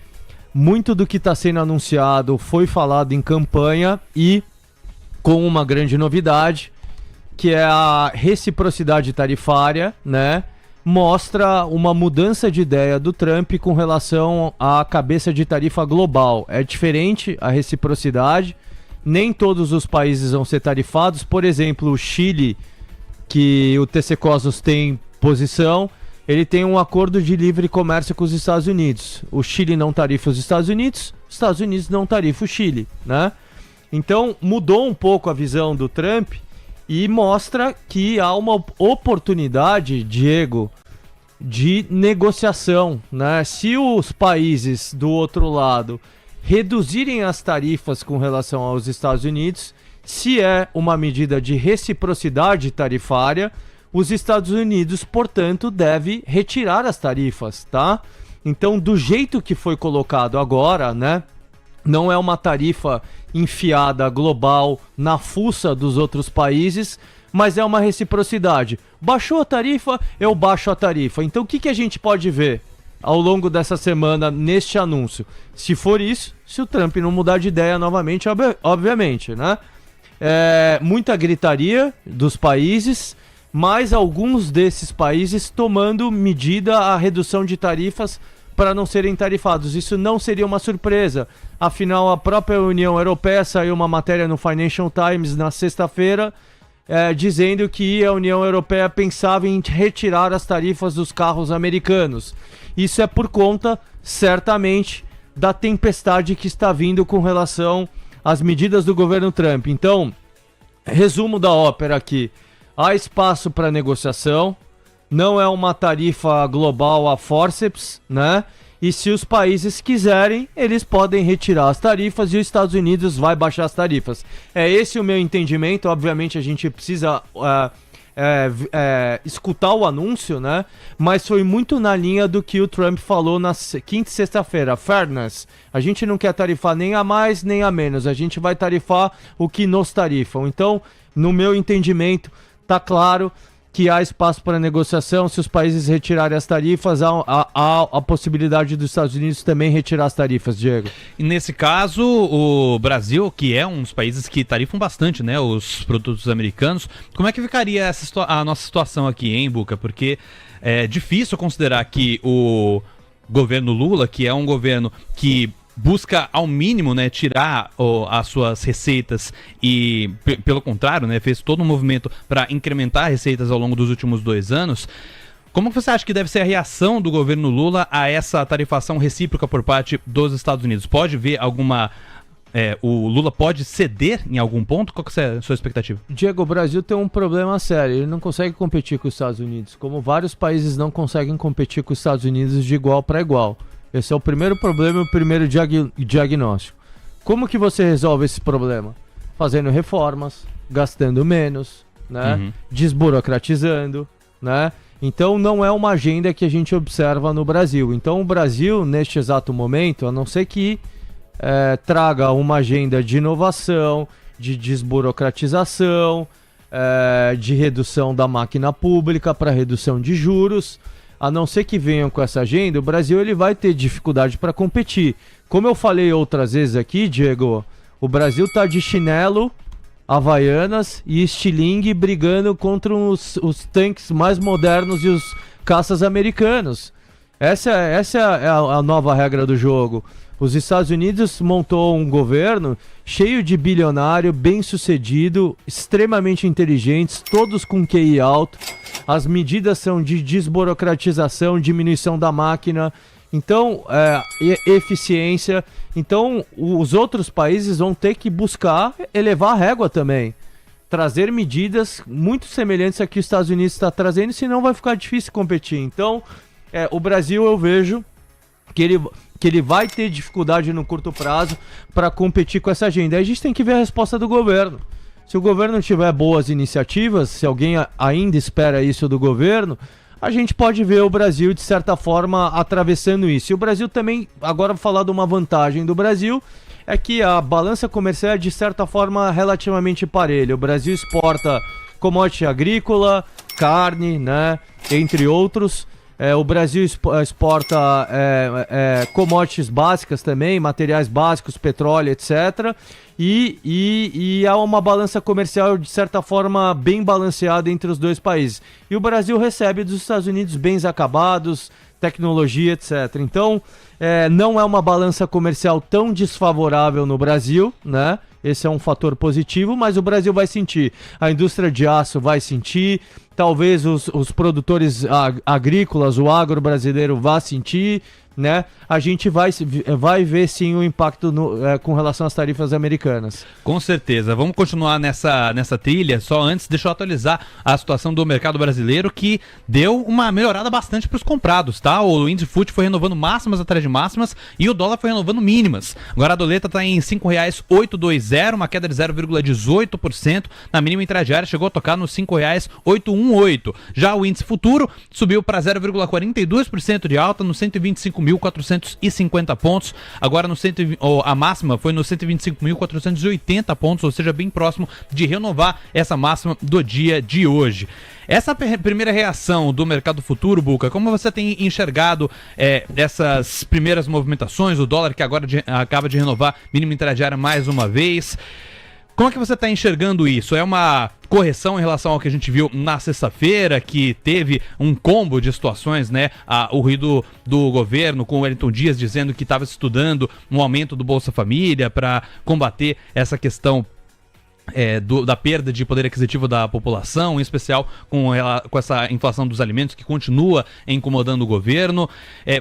muito do que está sendo anunciado foi falado em campanha e com uma grande novidade, que é a reciprocidade tarifária, né? Mostra uma mudança de ideia do Trump com relação à cabeça de tarifa global. É diferente a reciprocidade, nem todos os países vão ser tarifados. Por exemplo, o Chile, que o TC Cosmos tem posição, ele tem um acordo de livre comércio com os Estados Unidos. O Chile não tarifa os Estados Unidos não tarifa o Chile, né? Então mudou um pouco a visão do Trump e mostra que há uma oportunidade, Diego, de negociação, né? Se os países do outro lado reduzirem as tarifas com relação aos Estados Unidos, se é uma medida de reciprocidade tarifária, os Estados Unidos, portanto, deve retirar as tarifas, tá? Então, do jeito que foi colocado agora, né? Não é uma tarifa enfiada global na fuça dos outros países, mas é uma reciprocidade. Baixou a tarifa, eu baixo a tarifa. Então o que a gente pode ver ao longo dessa semana neste anúncio? Se for isso, se o Trump não mudar de ideia novamente, obviamente, né? Muita gritaria dos países, mas alguns desses países tomando medida a redução de tarifas para não serem tarifados. Isso não seria uma surpresa. Afinal, a própria União Europeia saiu uma matéria no Financial Times na sexta-feira dizendo que a União Europeia pensava em retirar as tarifas dos carros americanos. Isso é por conta, certamente, da tempestade que está vindo com relação às medidas do governo Trump. Então, resumo da ópera aqui. Há espaço para negociação. Não é uma tarifa global a forceps, né? E se os países quiserem, eles podem retirar as tarifas e os Estados Unidos vai baixar as tarifas. É esse o meu entendimento. Obviamente a gente precisa escutar o anúncio, né? Mas foi muito na linha do que o Trump falou na quinta e sexta-feira. Fairness. A gente não quer tarifar nem a mais nem a menos. A gente vai tarifar o que nos tarifam. Então, no meu entendimento, tá claro que há espaço para negociação. Se os países retirarem as tarifas, há a possibilidade dos Estados Unidos também retirar as tarifas, Diego. E nesse caso, o Brasil, que é um dos países que tarifam bastante, né, os produtos americanos, como é que ficaria a nossa situação aqui, hein, Buca? Porque é difícil considerar que o governo Lula, que é um governo que busca ao mínimo, né, tirar as suas receitas e, pelo contrário, né, fez todo um movimento para incrementar receitas ao longo dos últimos 2 anos. Como você acha que deve ser a reação do governo Lula a essa tarifação recíproca por parte dos Estados Unidos? Pode ver alguma... o Lula pode ceder em algum ponto? Qual que é a sua expectativa? Diego, o Brasil tem um problema sério. Ele não consegue competir com os Estados Unidos, como vários países não conseguem competir com os Estados Unidos de igual para igual. Esse é o primeiro problema e o primeiro diagnóstico. Como que você resolve esse problema? Fazendo reformas, gastando menos, né? Desburocratizando, né? Então não é uma agenda que a gente observa no Brasil. Então o Brasil, neste exato momento, a não ser que traga uma agenda de inovação, de desburocratização, de redução da máquina pública para redução de juros, a não ser que venham com essa agenda, o Brasil ele vai ter dificuldade para competir. Como eu falei outras vezes aqui, Diego, o Brasil está de chinelo Havaianas e estilingue brigando contra os tanques mais modernos e os caças americanos. Essa é a nova regra do jogo. Os Estados Unidos montou um governo cheio de bilionário, bem-sucedido, extremamente inteligentes, todos com QI alto. As medidas são de desburocratização, diminuição da máquina, então, eficiência. Então, os outros países vão ter que buscar elevar a régua também. Trazer medidas muito semelhantes a que os Estados Unidos está trazendo, senão vai ficar difícil competir. Então, o Brasil, eu vejo que ele vai ter dificuldade no curto prazo para competir com essa agenda. Aí a gente tem que ver a resposta do governo. Se o governo tiver boas iniciativas, se alguém ainda espera isso do governo, a gente pode ver o Brasil, de certa forma, atravessando isso. E o Brasil também, agora vou falar de uma vantagem do Brasil, é que a balança comercial é, de certa forma, relativamente parelha. O Brasil exporta commodity agrícola, carne, né, entre outros. O Brasil exporta commodities básicas também, materiais básicos, petróleo, etc. E há uma balança comercial, de certa forma, bem balanceada entre os dois países. E o Brasil recebe dos Estados Unidos bens acabados, tecnologia, etc. Então, não é uma balança comercial tão desfavorável no Brasil, né? Esse é um fator positivo, mas o Brasil vai sentir. A indústria de aço vai sentir, talvez os produtores agrícolas, o agro brasileiro vá sentir, né? A gente vai ver sim o impacto com relação às tarifas americanas. Com certeza. Vamos continuar nessa trilha. Só antes, deixa eu atualizar a situação do mercado brasileiro, que deu uma melhorada bastante para os comprados, tá? O índice FUT foi renovando máximas atrás de máximas e o dólar foi renovando mínimas. Agora a doleta está em R$ 5,820, uma queda de 0,18%. Na mínima intradiária chegou a tocar nos R$ 5,818. Já o índice futuro subiu para 0,42% de alta nos 125.450 pontos. Agora a máxima foi nos 125.480 pontos, ou seja, bem próximo de renovar essa máxima do dia de hoje. Essa primeira reação do mercado futuro, Buca, como você tem enxergado essas primeiras movimentações, o dólar que agora acaba de renovar mínima intradiária mais uma vez? Como é que você está enxergando isso? É uma correção em relação ao que a gente viu na sexta-feira, que teve um combo de situações, né? O ruído do governo com o Wellington Dias dizendo que estava estudando um aumento do Bolsa Família para combater essa questão da perda de poder aquisitivo da população, em especial com essa inflação dos alimentos que continua incomodando o governo.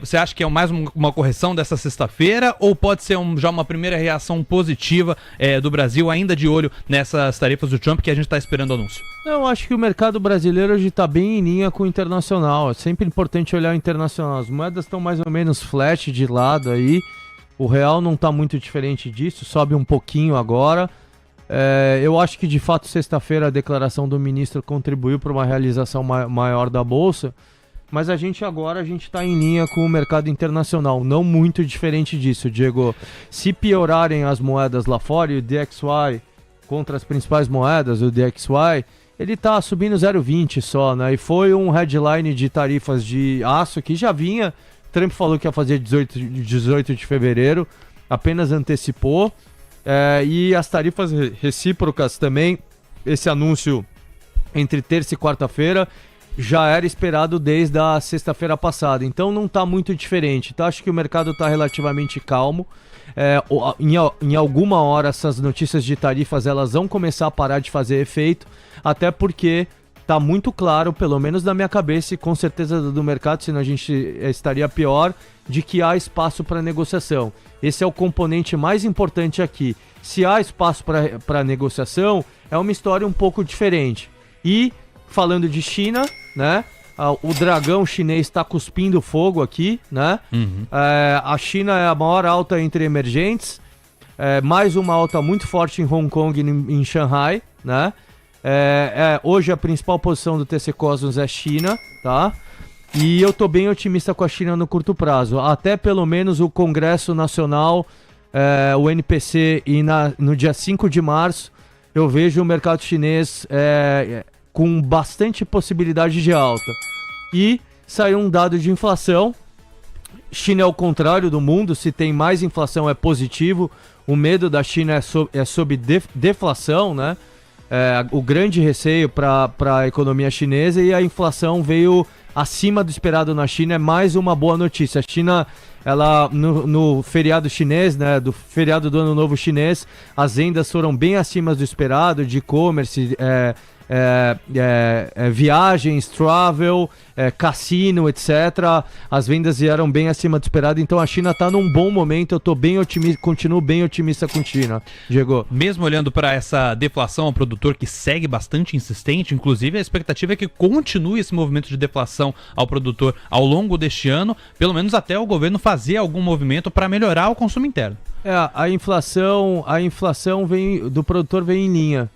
Você acha que é mais uma correção dessa sexta-feira ou pode ser já uma primeira reação positiva do Brasil, ainda de olho nessas tarifas do Trump que a gente está esperando o anúncio? Eu acho que o mercado brasileiro hoje está bem em linha com o internacional. É sempre importante olhar o internacional. As moedas estão mais ou menos flat de lado aí. O real não está muito diferente disso, sobe um pouquinho agora. Eu acho que de fato sexta-feira a declaração do ministro contribuiu para uma realização maior da Bolsa, mas a gente está em linha com o mercado internacional, não muito diferente disso, Diego. Se piorarem as moedas lá fora e o DXY contra as principais moedas, o DXY, ele está subindo 0,20 só, né? E foi um headline de tarifas de aço que já vinha, Trump falou que ia fazer 18 de fevereiro, apenas antecipou. E as tarifas recíprocas também, esse anúncio entre terça e quarta-feira já era esperado desde a sexta-feira passada, então não está muito diferente. Então acho que o mercado está relativamente calmo. Em alguma hora essas notícias de tarifas elas vão começar a parar de fazer efeito, até porque está muito claro, pelo menos na minha cabeça e com certeza do mercado, senão a gente estaria pior, de que há espaço para negociação. Esse é o componente mais importante aqui. Se há espaço para negociação, é uma história um pouco diferente. E, falando de China, né? O dragão chinês está cuspindo fogo aqui, né? Uhum. A China é a maior alta entre emergentes. Mais uma alta muito forte em Hong Kong e em Xangai, né? Hoje a principal posição do TC Cosmos é China, tá? E eu tô bem otimista com a China no curto prazo. Até pelo menos o Congresso Nacional, o NPC, e no dia 5 de março, eu vejo o mercado chinês com bastante possibilidade de alta. E saiu um dado de inflação. China é o contrário do mundo, se tem mais inflação é positivo. O medo da China é sobre deflação, né? o grande receio para a economia chinesa, e a inflação veio acima do esperado na China. É mais uma boa notícia. A China, ela no feriado chinês, né, do feriado do Ano Novo chinês, as vendas foram bem acima do esperado, de e-commerce, viagens, travel, cassino, etc. As vendas vieram bem acima do esperado, então a China está num bom momento. Eu tô bem otimista, continuo bem otimista com a China, Diego. Mesmo olhando para essa deflação ao produtor, que segue bastante insistente, inclusive a expectativa é que continue esse movimento de deflação ao produtor ao longo deste ano, pelo menos até o governo fazer algum movimento para melhorar o consumo interno. A inflação do produtor vem em linha.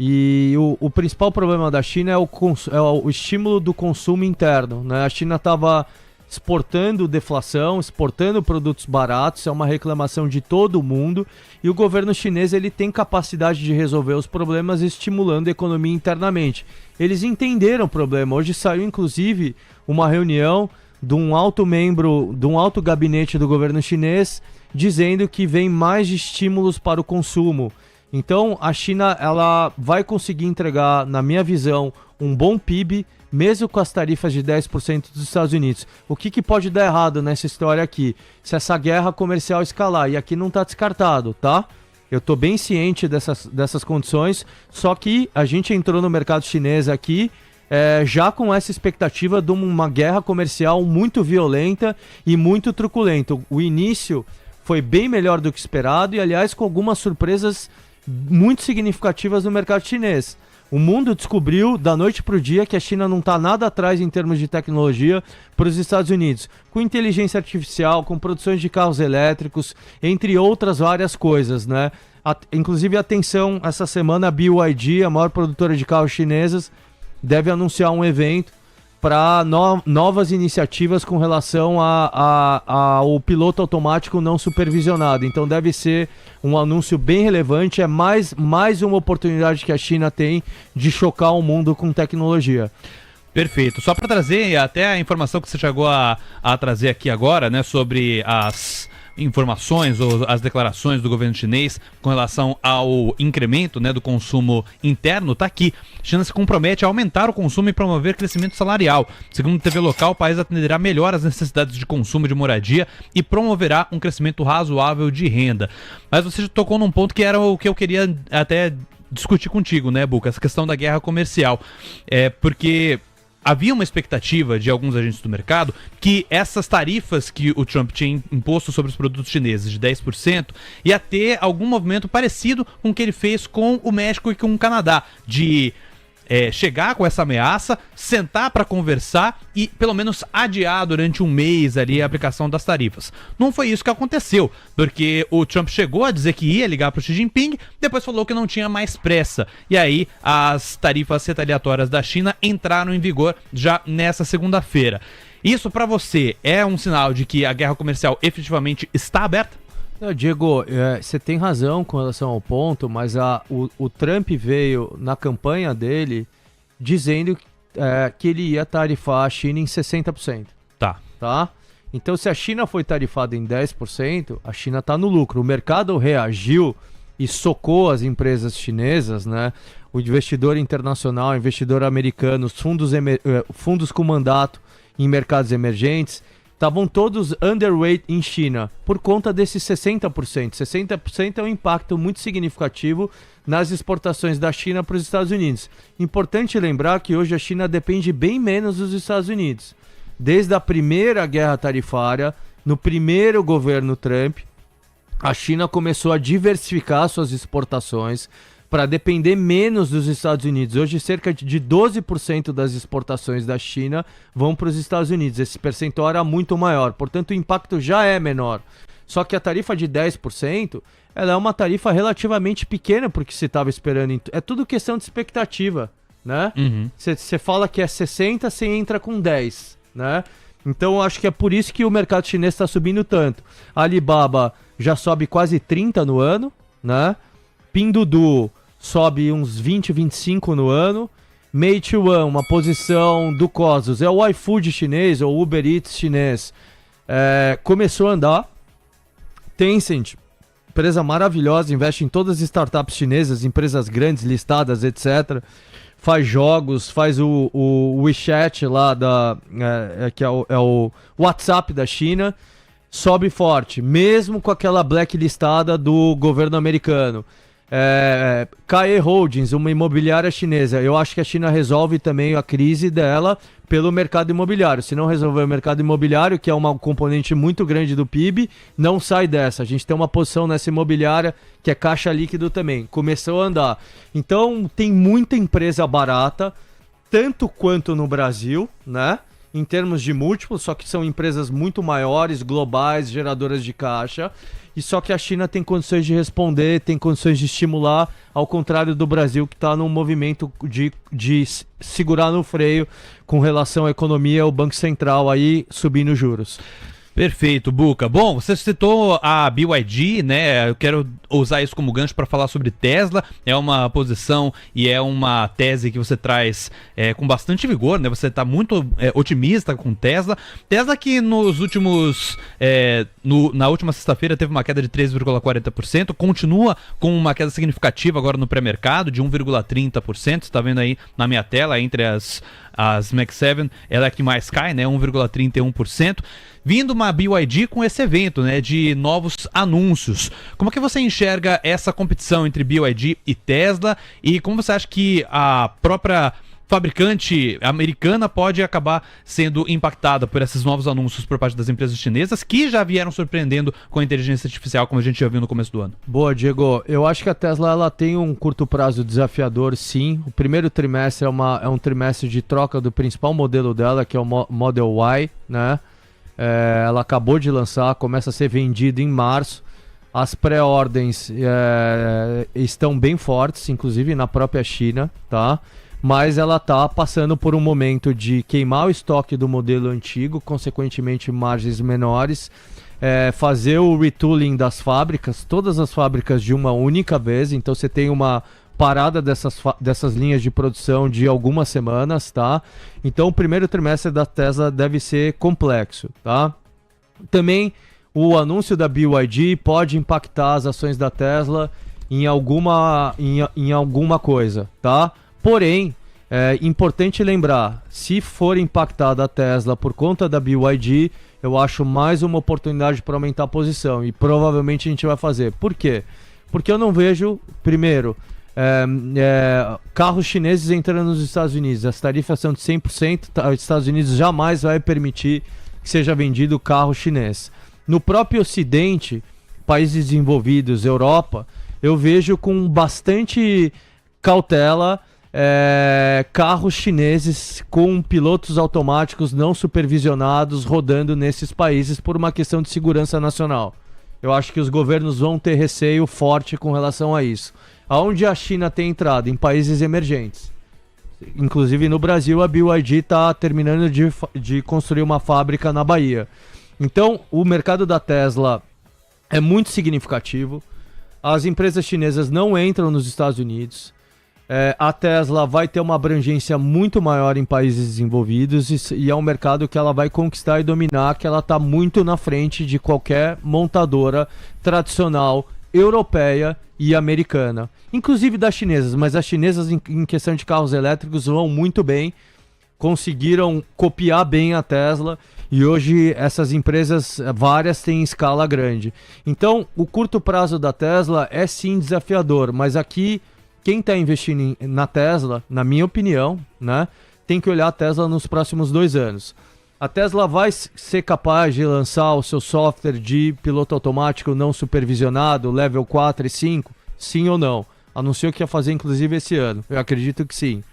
E o principal problema da China é o estímulo do consumo interno, né? A China estava exportando deflação, exportando produtos baratos, é uma reclamação de todo mundo, e o governo chinês ele tem capacidade de resolver os problemas estimulando a economia internamente. Eles entenderam o problema. Hoje saiu inclusive uma reunião de um alto gabinete do governo chinês dizendo que vem mais de estímulos para o consumo. Então a China ela vai conseguir entregar, na minha visão, um bom PIB, mesmo com as tarifas de 10% dos Estados Unidos. O que pode dar errado nessa história aqui? Se essa guerra comercial escalar, e aqui não está descartado, tá? Eu estou bem ciente dessas condições, só que a gente entrou no mercado chinês aqui já com essa expectativa de uma guerra comercial muito violenta e muito truculenta. O início foi bem melhor do que esperado e, aliás, com algumas surpresas muito significativas no mercado chinês. O mundo descobriu da noite para o dia que a China não está nada atrás em termos de tecnologia para os Estados Unidos, com inteligência artificial, com produções de carros elétricos, entre outras várias coisas, né? Inclusive, atenção, essa semana a BYD, a maior produtora de carros chinesas, deve anunciar um evento para novas iniciativas com relação ao piloto automático não supervisionado. Então deve ser um anúncio bem relevante, é mais uma oportunidade que a China tem de chocar o mundo com tecnologia. Perfeito. Só para trazer até a informação que você chegou a trazer aqui agora, né, sobre as informações ou as declarações do governo chinês com relação ao incremento, né, do consumo interno, tá aqui. A China se compromete a aumentar o consumo e promover crescimento salarial. Segundo a TV local, o país atenderá melhor as necessidades de consumo e de moradia e promoverá um crescimento razoável de renda. Mas você tocou num ponto que era o que eu queria até discutir contigo, né, Buca? Essa questão da guerra comercial. Porque havia uma expectativa de alguns agentes do mercado que essas tarifas que o Trump tinha imposto sobre os produtos chineses de 10% ia ter algum movimento parecido com o que ele fez com o México e com o Canadá, de chegar com essa ameaça, sentar para conversar e pelo menos adiar durante um mês ali a aplicação das tarifas. Não foi isso que aconteceu, porque o Trump chegou a dizer que ia ligar para o Xi Jinping, depois falou que não tinha mais pressa. E aí as tarifas retaliatórias da China entraram em vigor já nessa segunda-feira. Isso para você é um sinal de que a guerra comercial efetivamente está aberta? Não, Diego, você tem razão com relação ao ponto, mas o Trump veio na campanha dele dizendo que ele ia tarifar a China em 60%. Tá? Então, se a China foi tarifada em 10%, a China está no lucro. O mercado reagiu e socou as empresas chinesas, né? O investidor internacional, o investidor americano, os fundos com mandato em mercados emergentes, estavam todos underweight em China por conta desses 60%. 60% é um impacto muito significativo nas exportações da China para os Estados Unidos. Importante lembrar que hoje a China depende bem menos dos Estados Unidos. Desde a primeira guerra tarifária, no primeiro governo Trump, a China começou a diversificar suas exportações para depender menos dos Estados Unidos. Hoje, cerca de 12% das exportações da China vão para os Estados Unidos. Esse percentual era muito maior, portanto o impacto já é menor. Só que a tarifa de 10%, ela é uma tarifa relativamente pequena porque se estava esperando. É tudo questão de expectativa, né? Você fala que é 60%, você entra com 10%, né? Então acho que é por isso que o mercado chinês está subindo tanto. A Alibaba já sobe quase 30% no ano, né? Pinduoduo sobe uns 20, 25 no ano. Meituan, uma posição do Cosmos, é o iFood chinês ou Uber Eats chinês, começou a andar. Tencent, empresa maravilhosa, investe em todas as startups chinesas, empresas grandes, listadas, etc. Faz jogos, faz o WeChat lá, que é o WhatsApp da China, sobe forte, mesmo com aquela blacklistada do governo americano. KE Holdings, uma imobiliária chinesa. Eu acho que a China resolve também a crise dela pelo mercado imobiliário. Se não resolver o mercado imobiliário, que é uma componente muito grande do PIB, não sai dessa. A gente tem uma posição nessa imobiliária que é caixa líquido também. Começou a andar. Então tem muita empresa barata, tanto quanto no Brasil, né? Em termos de múltiplos, só que são empresas muito maiores, globais, geradoras de caixa, e só que a China tem condições de responder, tem condições de estimular, ao contrário do Brasil, que está num movimento de segurar no freio com relação à economia, o Banco Central aí subindo juros. Perfeito, Buca. Bom, você citou a BYD, né? Eu quero usar isso como gancho para falar sobre Tesla. É uma posição e é uma tese que você traz com bastante vigor, né? Você está muito otimista com Tesla. Tesla que nos últimos... na última sexta-feira teve uma queda de 3,40%, continua com uma queda significativa agora no pré-mercado de 1,30%. Você está vendo aí na minha tela, entre as Mag 7, ela é que mais cai, né? 1,31%. Vindo uma BYD com esse evento, né, de novos anúncios. Como é que você enxerga essa competição entre BYD e Tesla? E como você acha que a própria fabricante americana pode acabar sendo impactada por esses novos anúncios por parte das empresas chinesas, que já vieram surpreendendo com a inteligência artificial, como a gente já viu no começo do ano? Boa, Diego. Eu acho que a Tesla ela tem um curto prazo desafiador, sim. O primeiro trimestre é um trimestre de troca do principal modelo dela, que é o Model Y, né? Ela acabou de lançar, começa a ser vendido em março. As pré-ordens estão bem fortes, inclusive na própria China, tá? Mas ela está passando por um momento de queimar o estoque do modelo antigo, consequentemente margens menores, fazer o retooling das fábricas, todas as fábricas de uma única vez. Então você tem uma parada dessas linhas de produção de algumas semanas, tá? Então o primeiro trimestre da Tesla deve ser complexo, tá? Também o anúncio da BYD pode impactar as ações da Tesla em alguma coisa, tá? Porém, é importante lembrar, se for impactada a Tesla por conta da BYD, eu acho mais uma oportunidade para aumentar a posição, e provavelmente a gente vai fazer. Por quê? Porque eu não vejo, primeiro, carros chineses entrando nos Estados Unidos. As tarifas são de 100%, os Estados Unidos jamais vai permitir que seja vendido carro chinês. No próprio Ocidente, países desenvolvidos, Europa, eu vejo com bastante cautela carros chineses com pilotos automáticos não supervisionados rodando nesses países por uma questão de segurança nacional. Eu acho que os governos vão ter receio forte com relação a isso. Aonde a China tem entrado? Em países emergentes. Inclusive no Brasil, a BYD está terminando de construir uma fábrica na Bahia. Então, o mercado da Tesla é muito significativo. As empresas chinesas não entram nos Estados Unidos. A Tesla vai ter uma abrangência muito maior em países desenvolvidos e é um mercado que ela vai conquistar e dominar, que ela está muito na frente de qualquer montadora tradicional europeia e americana, inclusive das chinesas, mas as chinesas em questão de carros elétricos vão muito bem, conseguiram copiar bem a Tesla e hoje essas empresas várias têm escala grande. Então o curto prazo da Tesla é sim desafiador, mas aqui quem está investindo na Tesla, na minha opinião, né, tem que olhar a Tesla nos próximos 2 anos. A Tesla vai ser capaz de lançar o seu software de piloto automático não supervisionado, level 4 e 5? Sim ou não? Anunciou que ia fazer inclusive esse ano. Eu acredito que sim.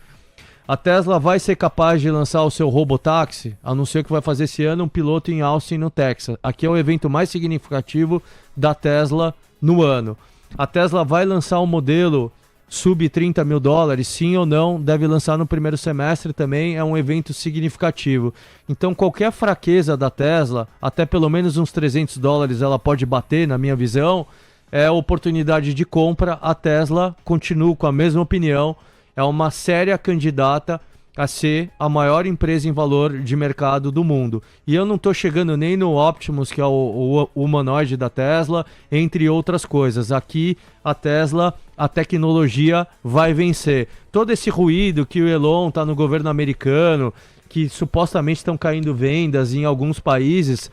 A Tesla vai ser capaz de lançar o seu robotáxi? Anunciou que vai fazer esse ano um piloto em Austin, no Texas. Aqui é o evento mais significativo da Tesla no ano. A Tesla vai lançar um modelo sub $30 mil, sim ou não? Deve lançar no primeiro semestre também, é um evento significativo. Então qualquer fraqueza da Tesla, até pelo menos uns $300 ela pode bater, na minha visão, é oportunidade de compra. A Tesla, continuo com a mesma opinião, é uma séria candidata a ser a maior empresa em valor de mercado do mundo. E eu não estou chegando nem no Optimus, que é o humanoide da Tesla, entre outras coisas. Aqui, a Tesla, a tecnologia vai vencer. Todo esse ruído que o Elon está no governo americano, que supostamente estão caindo vendas em alguns países,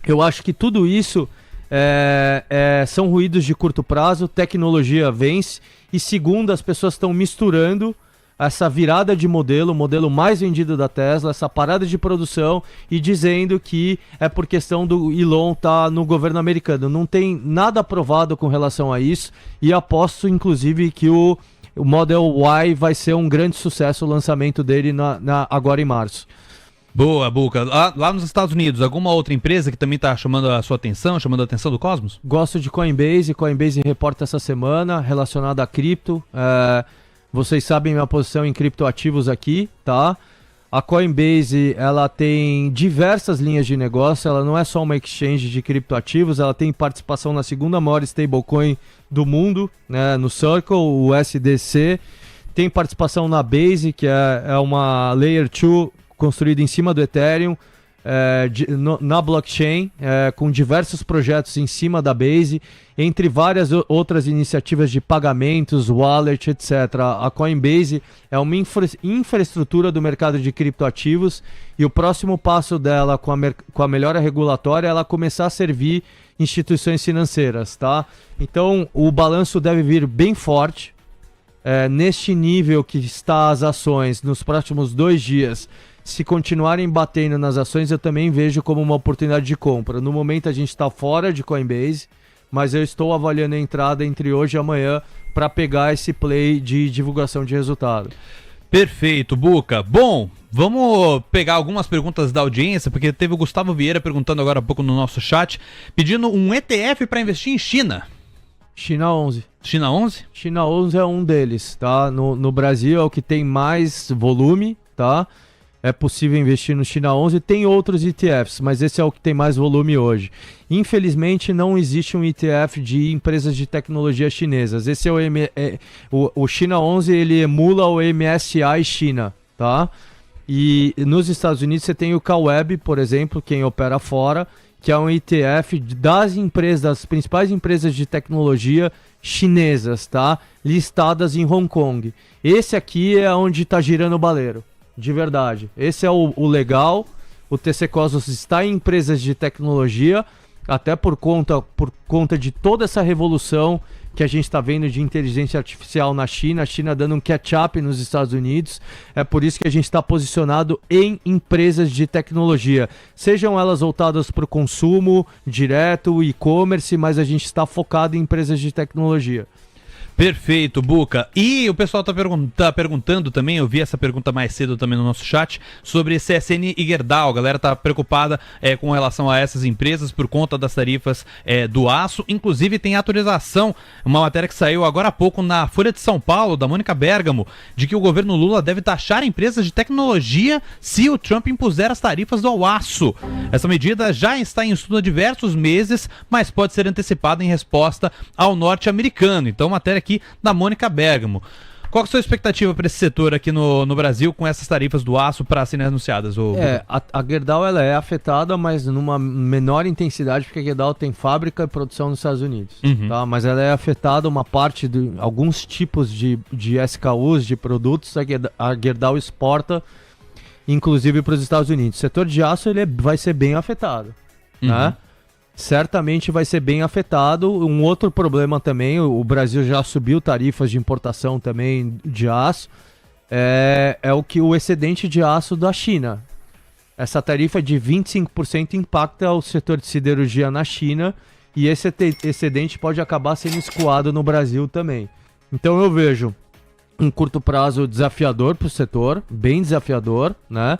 eu acho que tudo isso são ruídos de curto prazo, tecnologia vence, e segundo, as pessoas estão misturando essa virada de modelo, o modelo mais vendido da Tesla, essa parada de produção, e dizendo que é por questão do Elon estar no governo americano. Não tem nada aprovado com relação a isso, e aposto inclusive que o Model Y vai ser um grande sucesso, o lançamento dele agora em março. Boa, Buca. Lá nos Estados Unidos, alguma outra empresa que também está chamando a sua atenção, chamando a atenção do Cosmos? Gosto de Coinbase. Coinbase reporta essa semana relacionada a cripto. Vocês sabem minha posição em criptoativos aqui, tá? A Coinbase, ela tem diversas linhas de negócio, ela não é só uma exchange de criptoativos, ela tem participação na segunda maior stablecoin do mundo, né, no Circle, o USDC, tem participação na Base, que é uma Layer 2 construída em cima do Ethereum, na blockchain, com diversos projetos em cima da Base, entre várias outras iniciativas de pagamentos, wallet, etc. A Coinbase é uma infraestrutura do mercado de criptoativos, e o próximo passo dela com a melhora regulatória é ela começar a servir instituições financeiras, tá? Então o balanço deve vir bem forte, neste nível que está as ações nos próximos 2 dias. Se continuarem batendo nas ações, eu também vejo como uma oportunidade de compra. No momento a gente está fora de Coinbase, mas eu estou avaliando a entrada entre hoje e amanhã para pegar esse play de divulgação de resultado. Perfeito, Buca. Bom, vamos pegar algumas perguntas da audiência, porque teve o Gustavo Vieira perguntando agora há pouco no nosso chat, pedindo um ETF para investir em China. China 11. China 11? China 11 é um deles, tá? No Brasil é o que tem mais volume, tá? É possível investir no China 11, tem outros ETFs, mas esse é o que tem mais volume hoje. Infelizmente não existe um ETF de empresas de tecnologia chinesas. Esse é o China 11, ele emula o MSCI China, tá? E nos Estados Unidos você tem o Coweb, por exemplo, quem opera fora, que é um ETF das principais empresas de tecnologia chinesas, tá? Listadas em Hong Kong. Esse aqui é onde está girando o baleiro. De verdade. Esse é o legal. O TC Cosmos está em empresas de tecnologia, até por conta de toda essa revolução que a gente está vendo de inteligência artificial na China, a China dando um catch-up nos Estados Unidos. É por isso que a gente está posicionado em empresas de tecnologia, sejam elas voltadas para o consumo direto, e-commerce, mas a gente está focado em empresas de tecnologia. Perfeito, Buca. E o pessoal tá perguntando também, eu vi essa pergunta mais cedo também no nosso chat, sobre CSN e Gerdau. A galera tá preocupada com relação a essas empresas por conta das tarifas do aço. Inclusive tem atualização, uma matéria que saiu agora há pouco na Folha de São Paulo, da Mônica Bergamo, de que o governo Lula deve taxar empresas de tecnologia se o Trump impuser as tarifas do aço. Essa medida já está em estudo há diversos meses, mas pode ser antecipada em resposta ao norte-americano. Então, matéria aqui da Mônica Bergamo. Qual é a sua expectativa para esse setor aqui no Brasil com essas tarifas do aço para serem anunciadas? A Gerdau ela é afetada, mas numa menor intensidade, porque a Gerdau tem fábrica e produção nos Estados Unidos. Tá? Mas ela é afetada, uma parte de alguns tipos de SKUs, de produtos, a Gerdau exporta, inclusive para os Estados Unidos. O setor de aço ele vai ser bem afetado, né? Certamente vai ser bem afetado. Um outro problema também, o Brasil já subiu tarifas de importação também de aço, é o excedente de aço da China. Essa tarifa de 25% impacta o setor de siderurgia na China, e esse excedente pode acabar sendo escoado no Brasil também. Então eu vejo um curto prazo desafiador para o setor, bem desafiador, né?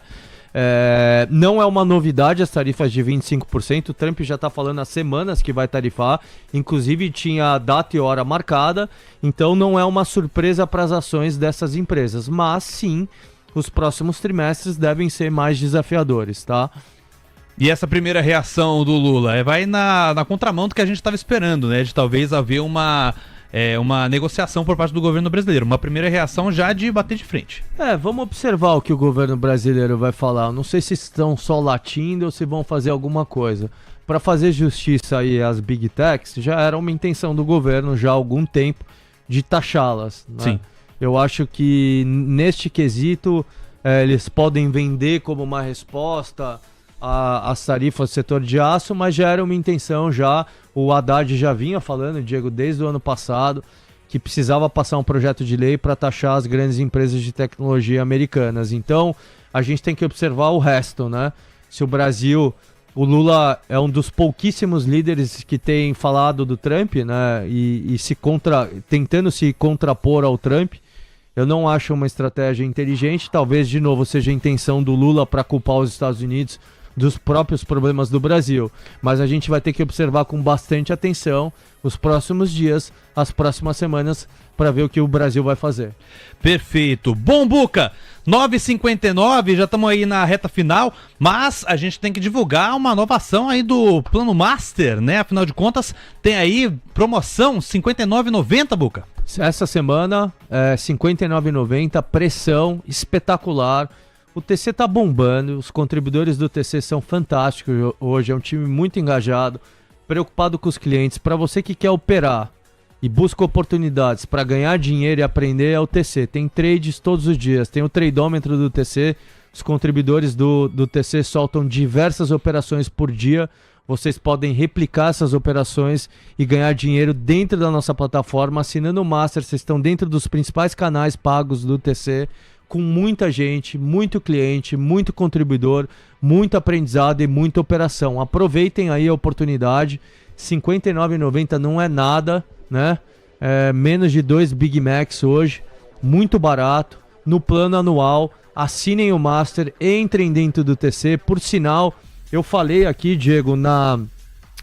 Não é uma novidade as tarifas de 25%, o Trump já está falando há semanas que vai tarifar, inclusive tinha data e hora marcada, então não é uma surpresa para as ações dessas empresas, mas sim, os próximos trimestres devem ser mais desafiadores, tá? E essa primeira reação do Lula vai na contramão do que a gente estava esperando, né? De talvez haver uma uma negociação por parte do governo brasileiro. Uma primeira reação já de bater de frente. Vamos observar o que o governo brasileiro vai falar. Eu não sei se estão só latindo ou se vão fazer alguma coisa. Para fazer justiça aí às Big Techs, já era uma intenção do governo já há algum tempo de taxá-las. Né? Sim. Eu acho que neste quesito eles podem vender como uma resposta às tarifas do setor de aço, mas já era uma intenção já. O Haddad já vinha falando, Diego, desde o ano passado, que precisava passar um projeto de lei para taxar as grandes empresas de tecnologia americanas. Então, a gente tem que observar o resto, né? Se o Brasil... O Lula é um dos pouquíssimos líderes que tem falado do Trump, né? E tentando se contrapor ao Trump. Eu não acho uma estratégia inteligente. Talvez, de novo, seja a intenção do Lula para culpar os Estados Unidos dos próprios problemas do Brasil. Mas a gente vai ter que observar com bastante atenção os próximos dias, as próximas semanas, para ver o que o Brasil vai fazer. Perfeito. Bom, Buca, 9h59, já estamos aí na reta final, mas a gente tem que divulgar uma nova ação aí do Plano Master, né? Afinal de contas, tem aí promoção R$ 59,90, Buca. Essa semana, R$ 59,90, pressão espetacular. O TC tá bombando, os contribuidores do TC são fantásticos hoje, é um time muito engajado, preocupado com os clientes. Para você que quer operar e busca oportunidades para ganhar dinheiro e aprender, é o TC. Tem trades todos os dias, tem o tradeômetro do TC, os contribuidores do TC soltam diversas operações por dia. Vocês podem replicar essas operações e ganhar dinheiro dentro da nossa plataforma. Assinando o Master, vocês estão dentro dos principais canais pagos do TC, com muita gente, muito cliente, muito contribuidor, muito aprendizado e muita operação. Aproveitem aí a oportunidade. R$ 59,90 não é nada, né? Menos de 2 Big Macs hoje, muito barato, no plano anual. Assinem o Master, entrem dentro do TC. Por sinal, eu falei aqui, Diego,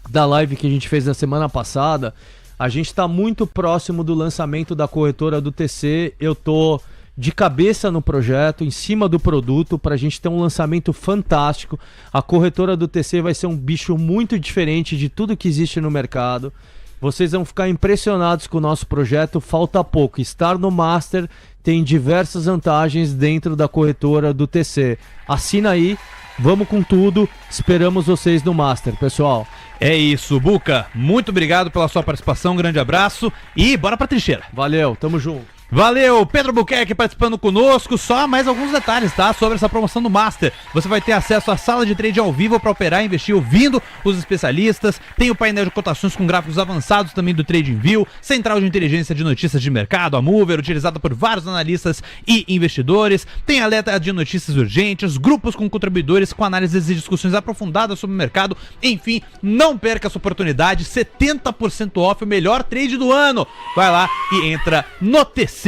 da live que a gente fez na semana passada, a gente está muito próximo do lançamento da corretora do TC. Eu tô de cabeça no projeto, em cima do produto, para a gente ter um lançamento fantástico. A corretora do TC vai ser um bicho muito diferente de tudo que existe no mercado. Vocês vão ficar impressionados com o nosso projeto, falta pouco. Estar no Master tem diversas vantagens dentro da corretora do TC. Assina aí, vamos com tudo, esperamos vocês no Master, pessoal. É isso, Buca, muito obrigado pela sua participação, um grande abraço e bora pra trincheira. Valeu, tamo junto. Valeu, Pedro Buquerque participando conosco. Só mais alguns detalhes, tá? Sobre essa promoção do Master. Você vai ter acesso à sala de trade ao vivo para operar e investir ouvindo os especialistas. Tem o painel de cotações com gráficos avançados também do TradingView. Central de inteligência de notícias de mercado, a Mover, utilizada por vários analistas e investidores. Tem alerta de notícias urgentes, grupos com contribuidores com análises e discussões aprofundadas sobre o mercado. Enfim, não perca essa oportunidade. 70% off, o melhor trade do ano. Vai lá e entra no TC.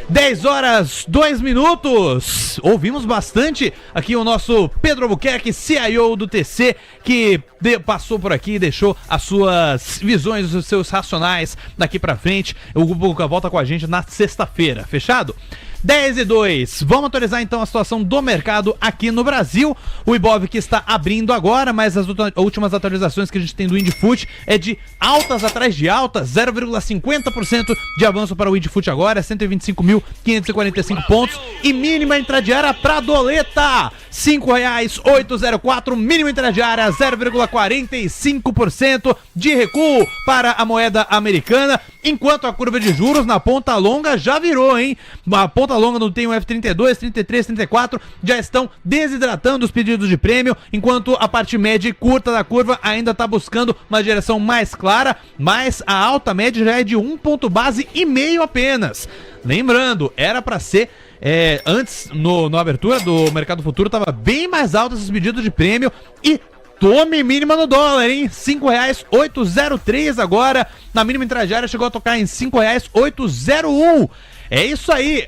10 horas, 2 minutos. Ouvimos bastante aqui o nosso Pedro Albuquerque, CIO do TC, que passou por aqui e deixou as suas visões, os seus racionais daqui pra frente. O Buca volta com a gente na sexta-feira, fechado? 10:02. Vamos atualizar então a situação do mercado aqui no Brasil. O Ibov que está abrindo agora, mas as últimas atualizações que a gente tem do Indifut é de altas atrás de altas, 0,50% de avanço para o Indifut agora, 125.545 pontos e mínima intradiária para doleta, R$ 5,804, mínima intradiária 0,45% de recuo para a moeda americana, enquanto a curva de juros na ponta longa já virou, hein? A ponta longa não tem o F32, 33, 34, já estão desidratando os pedidos de prêmio, enquanto a parte média e curta da curva ainda está buscando uma direção mais clara, mas a alta média já é de 1 ponto base e meio apenas. Lembrando, era para ser antes, na abertura do mercado futuro, estava bem mais alto esses pedidos de prêmio e tome mínima no dólar, hein? R$ 5,803 agora, na mínima intradiária chegou a tocar em R$ 5,801. É isso aí.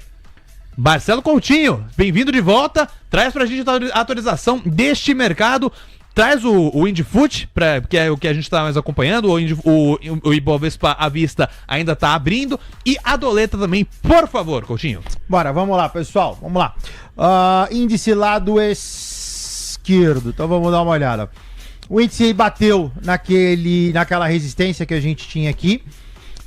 Marcelo Coutinho, bem-vindo de volta, traz pra gente a atualização deste mercado, traz o Indifut, que é o que a gente está mais acompanhando, o Ibovespa à vista ainda tá abrindo, e a doleta também, por favor, Coutinho. Bora, vamos lá, pessoal, vamos lá. Índice lado esquerdo, então vamos dar uma olhada. O índice bateu naquela resistência que a gente tinha aqui,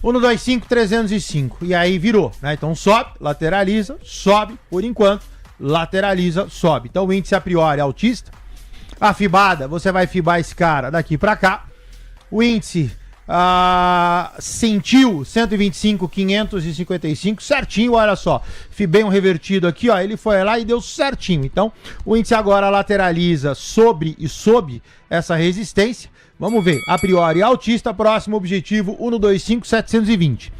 125, 305. E aí virou, né? Então sobe, lateraliza, sobe, por enquanto, lateraliza, sobe. Então o índice a priori é altista. A fibada, você vai fibar esse cara daqui pra cá. O índice sentiu 125, 555, certinho, olha só. Fibei um revertido aqui, ó, ele foi lá e deu certinho. Então o índice agora lateraliza sobre e sob essa resistência. Vamos ver, a priori altista, próximo objetivo 125, 720.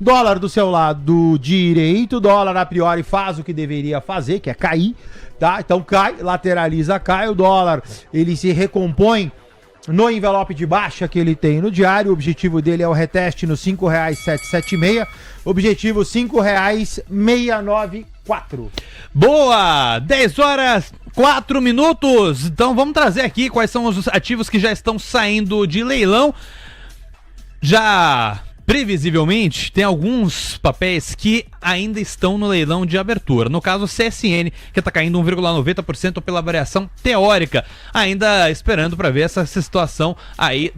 Dólar do seu lado direito, dólar a priori faz o que deveria fazer, que é cair, tá? Então cai, lateraliza, cai, o dólar ele se recompõe no envelope de baixa que ele tem no diário. O objetivo dele é o reteste no R$ 5,776, objetivo R$ 5,694. Boa! 10 horas 4 minutos. Então vamos trazer aqui quais são os ativos que já estão saindo de leilão. Já previsivelmente tem alguns papéis que ainda estão no leilão de abertura. No caso, o CSN, que está caindo 1,90% pela variação teórica, ainda esperando para ver essa situação aí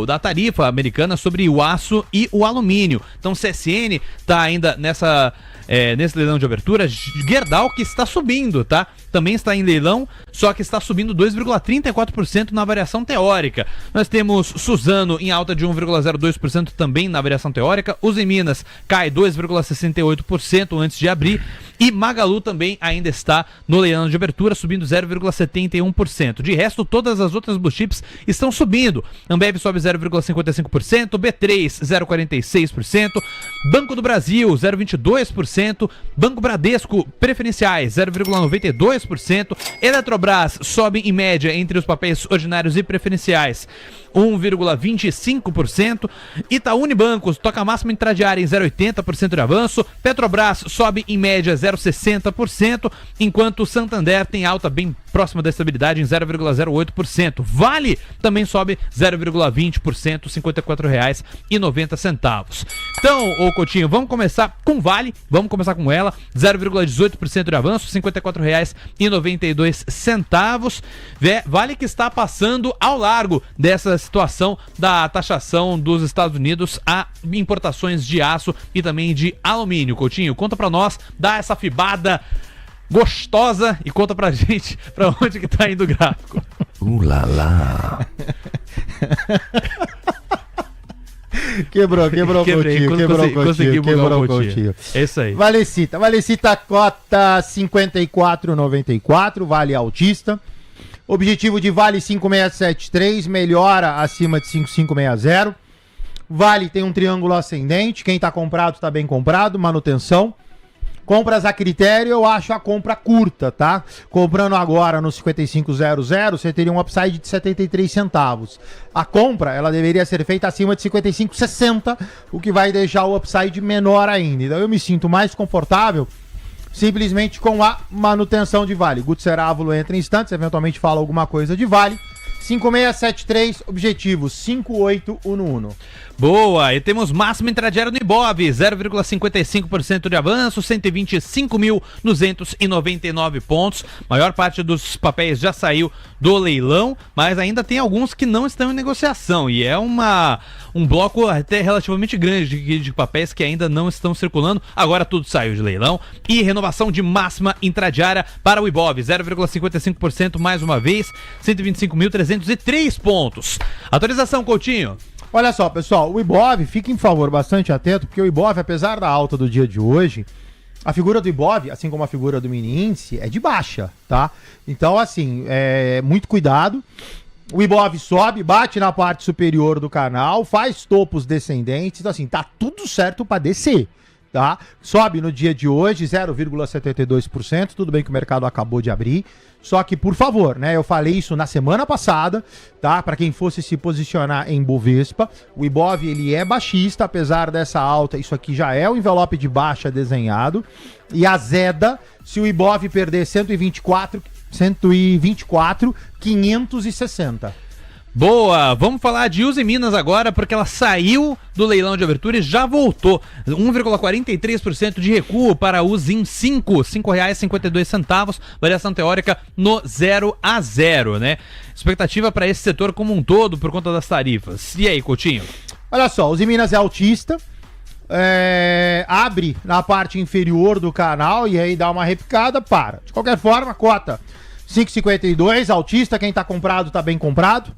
da tarifa americana sobre o aço e o alumínio. Então o CSN está ainda nesse leilão de abertura. Gerdau, que está subindo, tá? Também está em leilão, só que está subindo 2,34% na variação teórica. Nós temos Suzano em alta de 1,02% também na variação teórica. Usiminas cai 2,68% antes de abrir. E Magalu também ainda está no leilão de abertura, subindo 0,71%. De resto, todas as outras blue chips estão subindo. Ambev sobe 0,55%, B3 0,46%, Banco do Brasil 0,22%, Banco Bradesco preferenciais 0,92%, Eletrobras sobe em média entre os papéis ordinários e preferenciais 1,25%, Itaú Unibancos toca máxima intradiária em 0,80% de avanço, Petrobras sobe em média 0,60%, enquanto o Santander tem alta bem próxima da estabilidade em 0,08%. Vale também sobe 0,20%, R$ 54,90. Então, ô Coutinho, vamos começar com Vale, vamos começar com ela, 0,18% de avanço, R$ 54,92. Vale que está passando ao largo dessa situação da taxação dos Estados Unidos a importações de aço e também de alumínio. Coutinho, conta pra nós, dá essa fibada gostosa e conta pra gente pra onde que tá indo o gráfico. Lá. Quebrou o Coutinho. É isso aí. Valecita cota 54,94, Vale altista. Objetivo de Vale 5,673, melhora acima de 5,560. Vale tem um triângulo ascendente, quem tá comprado tá bem comprado, manutenção. Compras a critério, eu acho a compra curta, tá? Comprando agora no 55,00, você teria um upside de 73 centavos. A compra, ela deveria ser feita acima de 55,60, o que vai deixar o upside menor ainda. Então eu me sinto mais confortável simplesmente com a manutenção de Vale. Guto Cerávulo entra em instantes, eventualmente fala alguma coisa de Vale. 5673, objetivo 5811. Boa, e temos máximo intradiário no Ibov, 0,55% de avanço, 125.299 pontos. Maior parte dos papéis já saiu do leilão, mas ainda tem alguns que não estão em negociação. E é um bloco até relativamente grande de papéis que ainda não estão circulando. Agora tudo saiu de leilão. E renovação de máxima intradiária para o Ibov, 0,55% mais uma vez, 125.303 pontos. Atualização, Coutinho. Olha só, pessoal, o Ibov, fiquem, por favor, bastante atento, porque o Ibov, apesar da alta do dia de hoje, a figura do Ibov, assim como a figura do mini índice, é de baixa, tá? Então, assim, muito cuidado. O Ibov sobe, bate na parte superior do canal, faz topos descendentes, então, assim, tá tudo certo para descer, tá? Sobe no dia de hoje 0,72%, tudo bem que o mercado acabou de abrir. Só que, por favor, né, eu falei isso na semana passada, tá? Para quem fosse se posicionar em Bovespa, o Ibov, ele é baixista, apesar dessa alta, isso aqui já é o envelope de baixa desenhado, e azeda se o Ibov perder 124,560. Boa, vamos falar de Usiminas agora, porque ela saiu do leilão de abertura e já voltou. 1,43% de recuo para a Usim 5, R$ 5,52, variação teórica no 0-0, né? Expectativa para esse setor como um todo por conta das tarifas. E aí, Coutinho? Olha só, o Minas é altista, abre na parte inferior do canal e aí dá uma repicada, para. De qualquer forma, cota 5,52, altista, quem tá comprado tá bem comprado.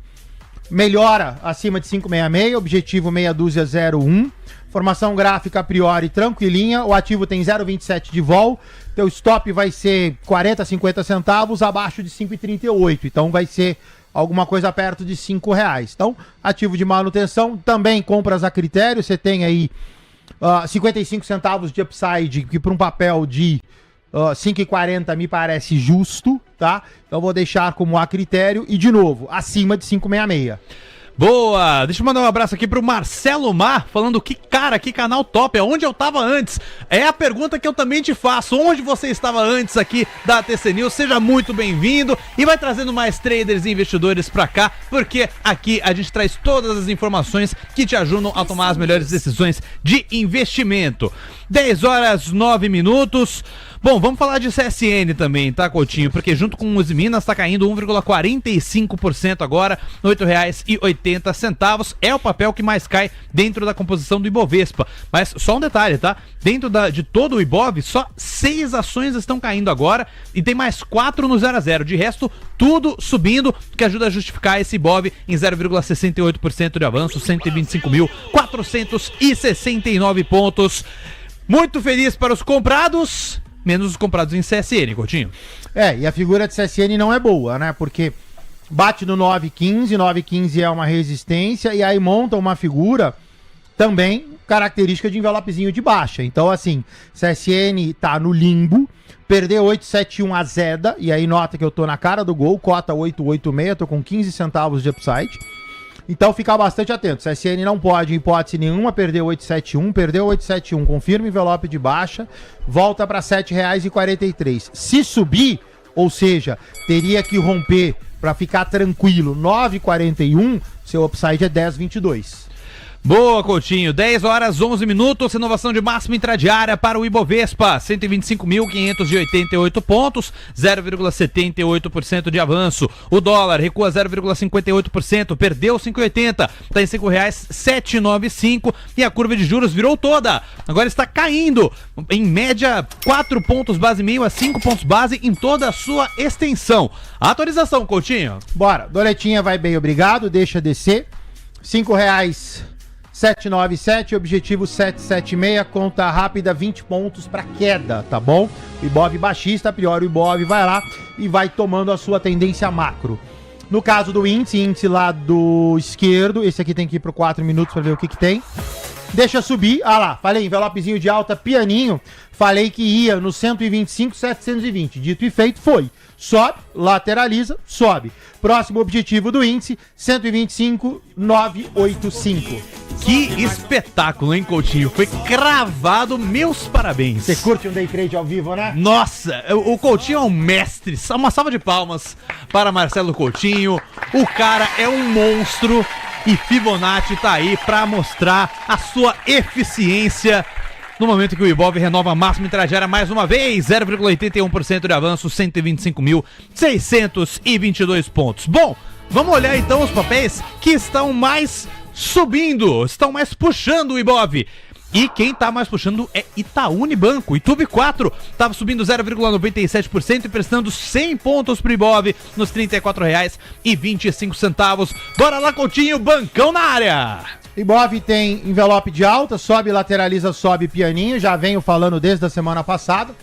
Melhora acima de 5,66, objetivo meia dúzia 0,1. Formação gráfica a priori tranquilinha, o ativo tem 0,27 de vol, teu stop vai ser 40, 50 centavos abaixo de 5,38, então vai ser alguma coisa perto de R$5. Então, ativo de manutenção, também compras a critério, você tem aí 55 centavos de upside, que para um papel de 5,40 me parece justo, tá? Então vou deixar como a critério e, de novo, acima de 5,66. Boa! Deixa eu mandar um abraço aqui pro Marcelo Mar, falando que canal top, é onde eu tava antes? É a pergunta que eu também te faço, onde você estava antes aqui da ATC News? Seja muito bem-vindo e vai trazendo mais traders e investidores pra cá, porque aqui a gente traz todas as informações que te ajudam a tomar as melhores decisões de investimento. 10h09. Bom, vamos falar de CSN também, tá, Coutinho? Porque junto com os Minas tá caindo 1,45% agora, R$ 8,80. É o papel que mais cai dentro da composição do Ibovespa. Mas só um detalhe, tá? Dentro de todo o Ibov, só 6 ações estão caindo agora e tem mais 4 no 0 a 0. De resto, tudo subindo, que ajuda a justificar esse Ibov em 0,68% de avanço, 125.469 pontos. Muito feliz para os comprados, menos os comprados em CSN, Coutinho. E a figura de CSN não é boa, né? Porque bate no 9,15 é uma resistência e aí monta uma figura também característica de envelopezinho de baixa. Então, assim, CSN tá no limbo, perdeu 8,71 a Zeda, e aí nota que eu tô na cara do gol, cota 8,86, tô com 15 centavos de upside. Então ficar bastante atento, CSN não pode, em hipótese nenhuma, perder 8,71, confirma envelope de baixa, volta para R$ 7,43. Se subir, ou seja, teria que romper para ficar tranquilo, 9,41, seu upside é 10,22. Boa, Coutinho. 10h11, renovação de máxima intradiária para o Ibovespa, 125.588 pontos, 0,78% de avanço. O dólar recua 0,58%, perdeu 5,80, está em R$ 5,795 e a curva de juros virou toda. Agora está caindo, em média 4 pontos base meio a 5 pontos base em toda a sua extensão. A atualização, Coutinho. Bora, doletinha vai bem, obrigado, deixa descer. R$5,797, objetivo 776, conta rápida 20 pontos para queda, tá bom? Ibov baixista, a priori o Ibov vai lá e vai tomando a sua tendência macro. No caso do índice lado esquerdo, esse aqui tem que ir para 4 minutos para ver o que tem. Deixa subir, lá, falei, envelopezinho de alta pianinho, falei que ia no 125,720, dito e feito, foi. Sobe, lateraliza, sobe. Próximo objetivo do índice, 125,985. Que espetáculo, hein, Coutinho? Foi cravado, meus parabéns. Você curte um day trade ao vivo, né? Nossa, o Coutinho é um mestre. Uma salva de palmas para Marcelo Coutinho. O cara é um monstro e Fibonacci tá aí para mostrar a sua eficiência no momento que o Ibov renova a máxima intradiária mais uma vez, 0,81% de avanço, 125.622 pontos. Bom, vamos olhar então os papéis que estão mais subindo, estão mais puxando o Ibov. E quem tá mais puxando é Itaú Unibanco. Itub 4 tava subindo 0,97% e prestando 100 pontos pro Ibov nos R$ 34,25. Bora lá, Coutinho, bancão na área. Ibov tem envelope de alta, sobe, lateraliza, sobe pianinho, já venho falando desde a semana passada.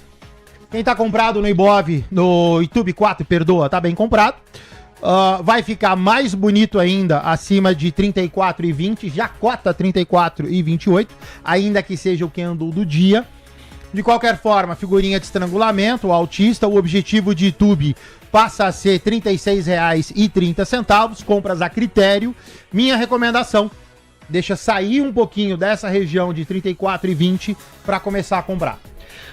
Quem tá comprado no Ibov, no Itub 4, perdoa, tá bem comprado. Vai ficar mais bonito ainda acima de 34,20, já cota 34,28, ainda que seja o candle do dia. De qualquer forma, figurinha de estrangulamento, o altista, o objetivo de YouTube passa a ser R$ 36,30, compras a critério. Minha recomendação, deixa sair um pouquinho dessa região de 34,20 para começar a comprar.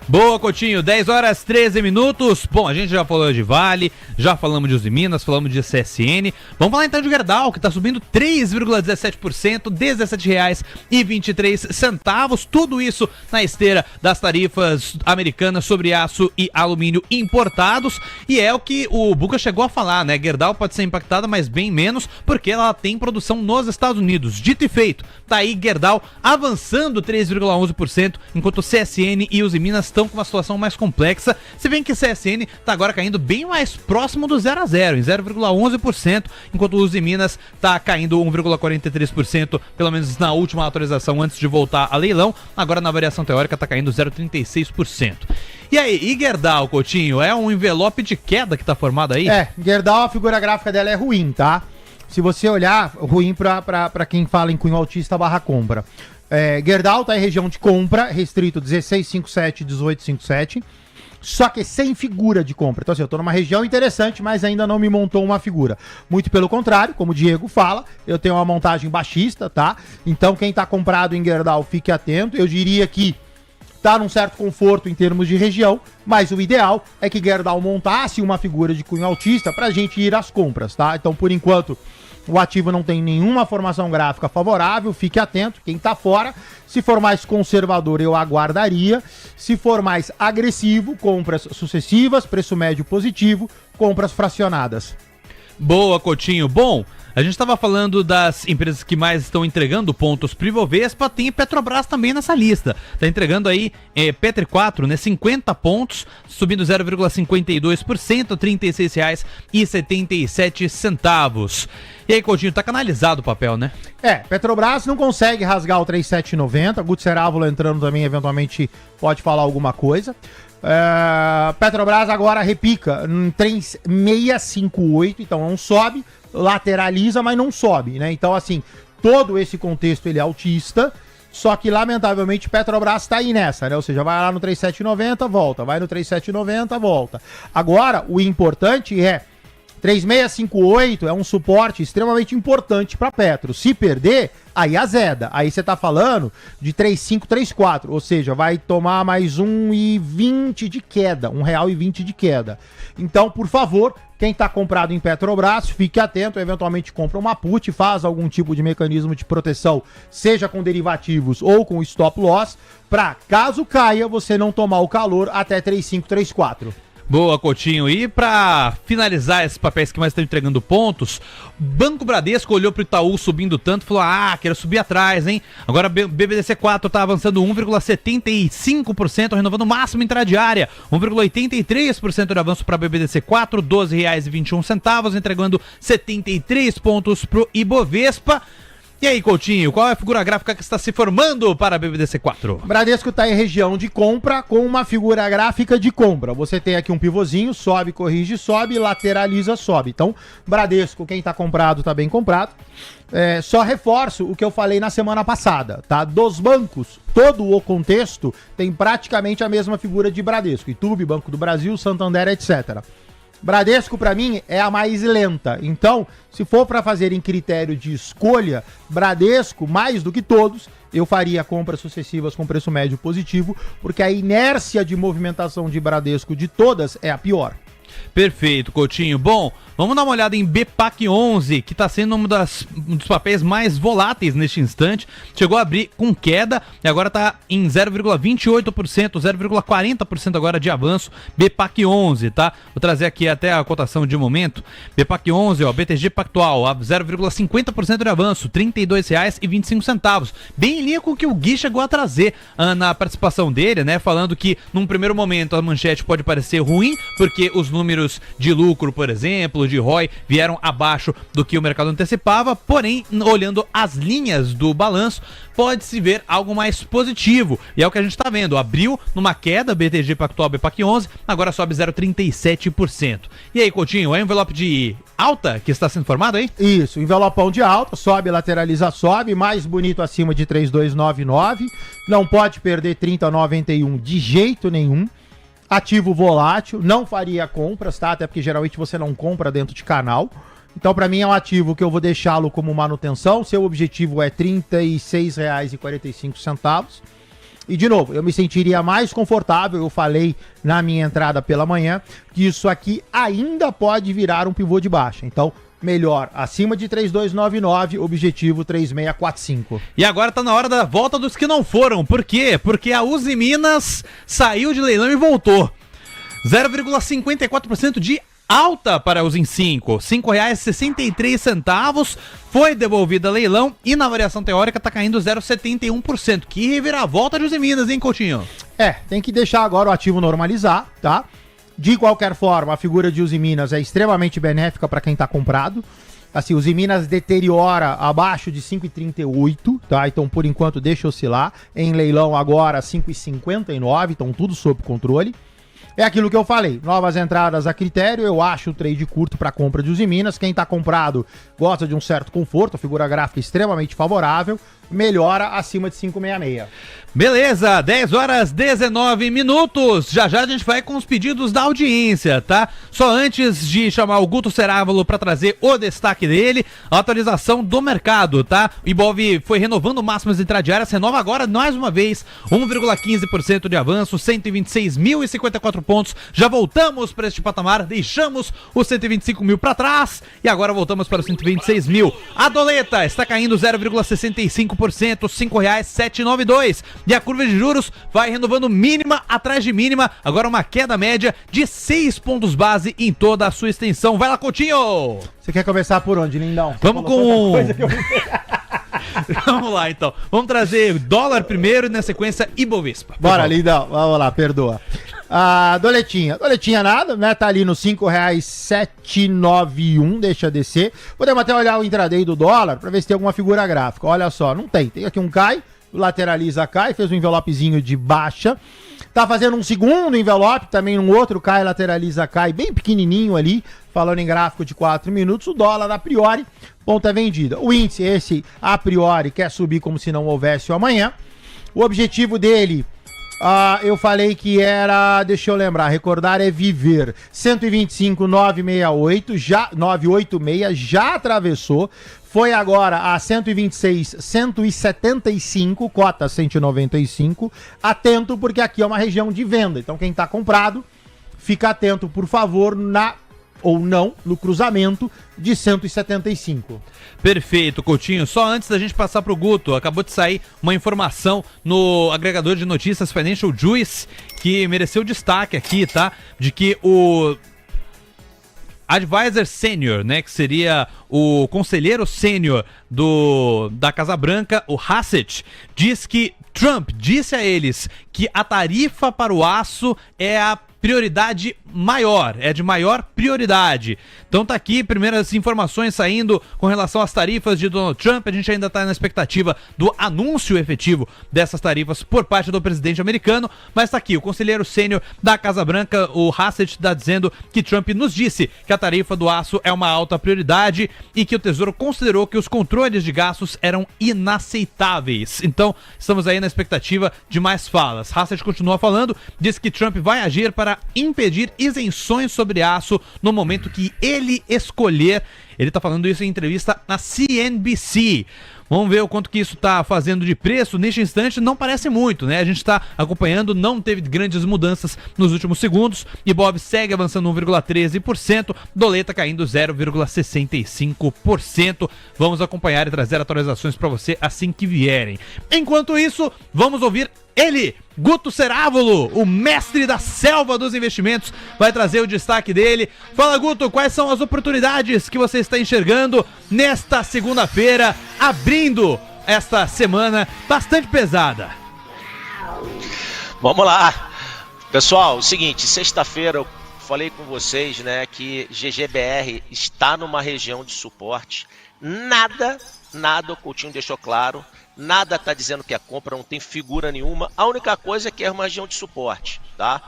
Boa, Coutinho, 10 horas 13 minutos. Bom, a gente já falou de Vale, já falamos de Usiminas, falamos de CSN. Vamos falar então de Gerdau, que está subindo 3,17%, R$17,23. Tudo isso na esteira das tarifas americanas sobre aço e alumínio importados. E é o que o Buca chegou a falar, né? Gerdau pode ser impactada, mas bem menos, porque ela tem produção nos Estados Unidos. Dito e feito, tá aí Gerdau avançando 3,11%, enquanto o CSN e Usiminas estão com uma situação mais complexa, se bem que o CSN está agora caindo bem mais próximo do 0 a 0, em 0,11%, enquanto o Usiminas está caindo 1,43%, pelo menos na última atualização antes de voltar a leilão, agora na variação teórica está caindo 0,36%. E aí, e Gerdau, Coutinho, é um envelope de queda que está formado aí? Gerdau, a figura gráfica dela é ruim, tá? Se você olhar, ruim para quem fala em cunho altista / compra. Gerdau tá em região de compra, restrito 16,57, 18,57, só que sem figura de compra. Então assim, eu tô numa região interessante, mas ainda não me montou uma figura. Muito pelo contrário, como o Diego fala, eu tenho uma montagem baixista, tá? Então quem tá comprado em Gerdau, fique atento. Eu diria que tá num certo conforto em termos de região, mas o ideal é que Gerdau montasse uma figura de cunho altista pra gente ir às compras, tá? Então por enquanto o ativo não tem nenhuma formação gráfica favorável, fique atento, quem tá fora. Se for mais conservador, eu aguardaria. Se for mais agressivo, compras sucessivas, preço médio positivo, compras fracionadas. Boa, Coutinho. Bom, a gente estava falando das empresas que mais estão entregando pontos pro Ibovespa, tem Petrobras também nessa lista. Tá entregando aí Petri 4, né, 50 pontos, subindo 0,52%, R$36,77. E aí, Coutinho, tá canalizado o papel, né? Petrobras não consegue rasgar o 3,790, Guto Cerávulo entrando também, eventualmente pode falar alguma coisa. Petrobras agora repica em 3,658, então não sobe, lateraliza, mas não sobe, né? Então, assim, todo esse contexto ele é altista, só que, lamentavelmente, Petrobras tá aí nessa, né? Ou seja, vai lá no 3,790, volta, vai no 3,790, volta. Agora, o importante é 3,658 é um suporte extremamente importante para Petro. Se perder, aí azeda. Aí você tá falando de 3,534, ou seja, vai tomar mais 1,20 de queda, R$1,20 de queda. Então, por favor, quem tá comprado em Petrobras, fique atento, eventualmente compra uma put, faz algum tipo de mecanismo de proteção, seja com derivativos ou com stop loss, para caso caia, você não tomar o calor até 3,534. Boa, Coutinho. E para finalizar esses papéis que mais estão entregando pontos, Banco Bradesco olhou pro Itaú subindo tanto e falou: quero subir atrás, hein? Agora BBDC4 tá avançando 1,75%, renovando o máximo intradiária. 1,83% de avanço para BBDC4, R$12,21, entregando 73 pontos pro Ibovespa. E aí, Coutinho, qual é a figura gráfica que está se formando para a BBDC4? Bradesco está em região de compra com uma figura gráfica de compra. Você tem aqui um pivôzinho, sobe, corrige, sobe, lateraliza, sobe. Então, Bradesco, quem está comprado, está bem comprado. Só reforço o que eu falei na semana passada, tá? Dos bancos, todo o contexto tem praticamente a mesma figura de Bradesco. Itube, Banco do Brasil, Santander, etc. Bradesco, para mim, é a mais lenta. Então, se for para fazer em critério de escolha, Bradesco, mais do que todos, eu faria compras sucessivas com preço médio positivo, porque a inércia de movimentação de Bradesco de todas é a pior. Perfeito, Coutinho. Bom, vamos dar uma olhada em BPAC 11, que está sendo um dos papéis mais voláteis neste instante. Chegou a abrir com queda e agora está em 0,28%, 0,40% agora de avanço. BPAC 11, tá? Vou trazer aqui até a cotação de momento. BPAC 11, ó, BTG Pactual, 0,50% de avanço, R$32,25. Bem em linha com o que o Gui chegou a trazer na participação dele, né? Falando que num primeiro momento a manchete pode parecer ruim, porque os números de lucro, por exemplo, de ROI, vieram abaixo do que o mercado antecipava, porém, olhando as linhas do balanço, pode-se ver algo mais positivo, e é o que a gente está vendo. Abriu numa queda, BTG Pactual, BPAC 11, agora sobe 0,37%. E aí, Coutinho, é um envelope de alta que está sendo formado aí? Isso, envelopão de alta, sobe, lateraliza, sobe, mais bonito acima de 3,299, não pode perder 30,91 de jeito nenhum. Ativo volátil, não faria compras, tá? Até porque geralmente você não compra dentro de canal. Então, para mim, é um ativo que eu vou deixá-lo como manutenção. Seu objetivo é R$ 36,45. E, de novo, eu me sentiria mais confortável, eu falei na minha entrada pela manhã, que isso aqui ainda pode virar um pivô de baixa. Então, melhor, acima de 3,299, objetivo 3,645. E agora tá na hora da volta dos que não foram. Por quê? Porque a Uzi Minas saiu de leilão e voltou. 0,54% de alta para os em 5, R$ 5,63, foi devolvida a leilão e na variação teórica tá caindo 0,71%. Que reviravolta de Uzi Minas, hein, Coutinho? Tem que deixar agora o ativo normalizar, tá? De qualquer forma, a figura de Uzi Minas é extremamente benéfica para quem tá comprado. Assim, Uzi Minas deteriora abaixo de 5,38, tá? Então, por enquanto, deixa oscilar. Em leilão agora, 5,59, então tudo sob controle. É aquilo que eu falei, novas entradas a critério, eu acho o trade curto para compra de Uzi Minas. Quem tá comprado gosta de um certo conforto, a figura gráfica extremamente favorável, melhora acima de 5,66. Beleza, 10 horas 19 minutos. Já já a gente vai com os pedidos da audiência, tá? Só antes de chamar o Guto Cerávolo para trazer o destaque dele, a atualização do mercado, tá? O Ibov foi renovando máximas intradiárias, renova agora mais uma vez, 1,15% de avanço, 126.054 pontos. Já voltamos para este patamar, deixamos os 125 mil para trás e agora voltamos para os 126 mil. A doleta está caindo 0,65%, R$ 5,792. E a curva de juros vai renovando mínima atrás de mínima, agora uma queda média de 6 pontos base em toda a sua extensão. Vai lá, Coutinho! Você quer começar por onde, lindão? Vamos com... Vamos lá, então. Vamos trazer dólar primeiro e na sequência Ibovespa. Bora, lindão. Vamos lá, perdoa. Doletinha. Doletinha nada, né? Tá ali no R$ 5,791, deixa descer. Podemos até olhar o intraday do dólar pra ver se tem alguma figura gráfica. Olha só, não tem. Tem aqui um CAI, lateraliza CAI, fez um envelopezinho de baixa. Tá fazendo um segundo envelope, também um outro CAI, lateraliza CAI, bem pequenininho ali, falando em gráfico de 4 minutos. O dólar, a priori, ponta vendida. O índice, esse, a priori, quer subir como se não houvesse o amanhã. O objetivo dele, eu falei que era, deixa eu lembrar, recordar, é viver. 125,968, 986, já atravessou. Foi agora a 126, 175, cota 195. Atento, porque aqui é uma região de venda. Então, quem está comprado, fica atento, por favor, ou não, no cruzamento de 175. Perfeito, Coutinho. Só antes da gente passar pro Guto, acabou de sair uma informação no agregador de notícias Financial Juice que mereceu destaque aqui, tá? De que o Advisor Sênior, né, que seria o conselheiro sênior da Casa Branca, o Hassett, diz que Trump disse a eles que a tarifa para o aço é a prioridade maior, é de maior prioridade. Então tá aqui, primeiras informações saindo com relação às tarifas de Donald Trump. A gente ainda tá na expectativa do anúncio efetivo dessas tarifas por parte do presidente americano, mas tá aqui, o conselheiro sênior da Casa Branca, o Hassett, tá dizendo que Trump nos disse que a tarifa do aço é uma alta prioridade e que o Tesouro considerou que os controles de gastos eram inaceitáveis. Então, estamos aí na expectativa de mais falas. Hassett continua falando, diz que Trump vai agir para impedir isenções sobre aço no momento que ele escolher. Ele tá falando isso em entrevista na CNBC. Vamos ver o quanto que isso tá fazendo de preço. Neste instante não parece muito, né? A gente tá acompanhando, não teve grandes mudanças nos últimos segundos. Ibov segue avançando 1,13%, doleta caindo 0,65%. Vamos acompanhar e trazer atualizações para você assim que vierem. Enquanto isso, vamos ouvir ele, Guto Cerávolo, o mestre da selva dos investimentos, vai trazer o destaque dele. Fala, Guto, quais são as oportunidades que você está enxergando nesta segunda-feira, abrindo esta semana bastante pesada? Vamos lá. Pessoal, o seguinte, sexta-feira eu falei com vocês, né, que GGBR está numa região de suporte. Nada, o Coutinho deixou claro, nada está dizendo que é compra, não tem figura nenhuma. A única coisa é que é uma região de suporte, tá?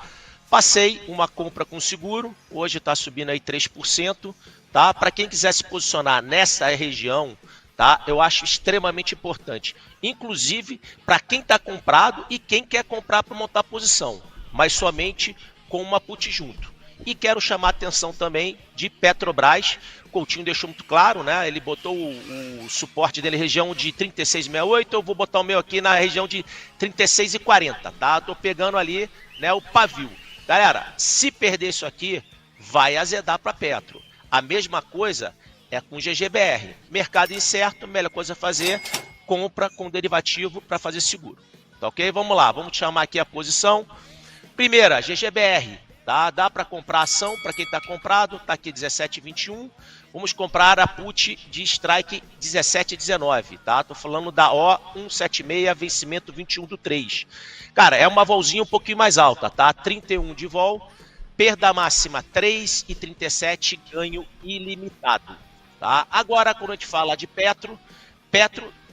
Passei uma compra com seguro, hoje está subindo aí 3%, tá? Para quem quiser se posicionar nessa região, tá? Eu acho extremamente importante. Inclusive para quem está comprado e quem quer comprar para montar posição, mas somente com uma put junto. E quero chamar a atenção também de Petrobras. O Coutinho deixou muito claro, né? Ele botou o suporte dele região de 36,68. Eu vou botar o meu aqui na região de 36,40, tá? Tô pegando ali, né, o pavio. Galera, se perder isso aqui, vai azedar para Petro. A mesma coisa é com GGBR. Mercado incerto, melhor coisa a fazer, compra com derivativo para fazer seguro. Tá ok? Vamos lá, vamos chamar aqui a posição. Primeira, GGBR. Tá? Dá para comprar ação para quem está comprado, está aqui 17,21. Vamos comprar a put de strike 17,19, tá? Tô falando da O176, vencimento 21/3. Cara, é uma volzinha um pouquinho mais alta, tá? 31 de vol, perda máxima 3,37, ganho ilimitado, tá? Agora, quando a gente fala de Petro,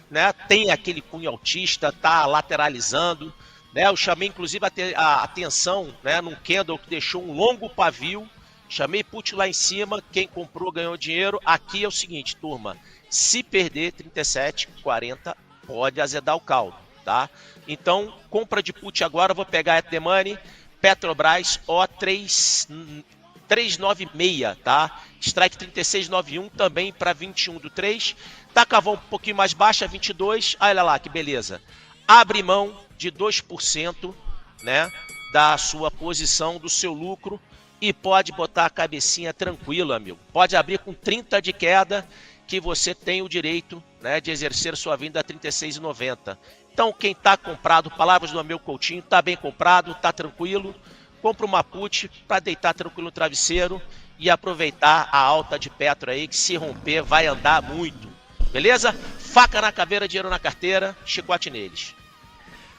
né, tem aquele cunho altista, tá lateralizando, né, eu chamei inclusive a atenção, né, num candle que deixou um longo pavio, chamei put lá em cima, quem comprou ganhou dinheiro. Aqui é o seguinte, turma, se perder 37,40 pode azedar o caldo, tá? Então, compra de put agora, vou pegar a The Money, Petrobras O396, tá? Strike 36,91 também para 21/3, tá cavão um pouquinho mais baixa, 22, olha lá que beleza. Abre mão de 2%, né, da sua posição, do seu lucro, e pode botar a cabecinha tranquila, amigo. Pode abrir com 30 de queda, que você tem o direito, né, de exercer sua venda a 36,90. Então, quem está comprado, palavras do Amel Coutinho, está bem comprado, está tranquilo, compra uma put para deitar tranquilo no travesseiro e aproveitar a alta de Petro aí, que se romper vai andar muito. Beleza? Faca na caveira, dinheiro na carteira, chicote neles.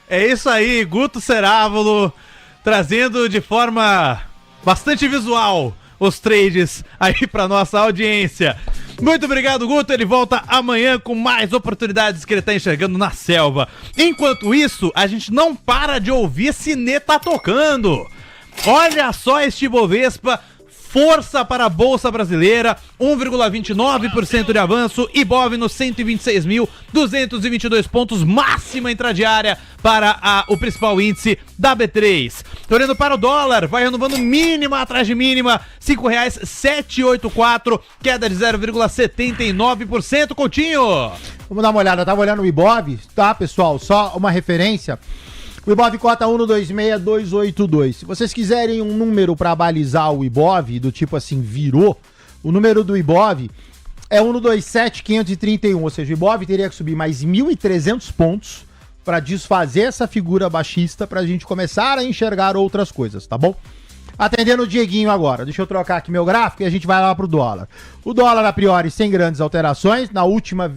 É isso aí, Guto Cerávulo, trazendo de forma bastante visual os trades aí para nossa audiência. Muito obrigado, Guto. Ele volta amanhã com mais oportunidades que ele tá enxergando na selva. Enquanto isso, a gente não para de ouvir Sinê tá tocando. Olha só este Bovespa. Força para a Bolsa Brasileira, 1,29% de avanço, Ibov nos 126.222 pontos, máxima intradiária para o principal índice da B3. Tô olhando para o dólar, vai renovando mínima atrás de mínima, R$ 5,784, queda de 0,79%, Coutinho. Vamos dar uma olhada, eu tava olhando o Ibov, tá, pessoal? Só uma referência. O Ibov cota 1,26282. Se vocês quiserem um número para balizar o Ibov, do tipo assim, virou, o número do Ibov é 1,27531. Ou seja, o Ibov teria que subir mais 1.300 pontos para desfazer essa figura baixista para a gente começar a enxergar outras coisas, tá bom? Atendendo o Dieguinho agora, deixa eu trocar aqui meu gráfico e a gente vai lá pro dólar. O dólar, a priori, sem grandes alterações, na última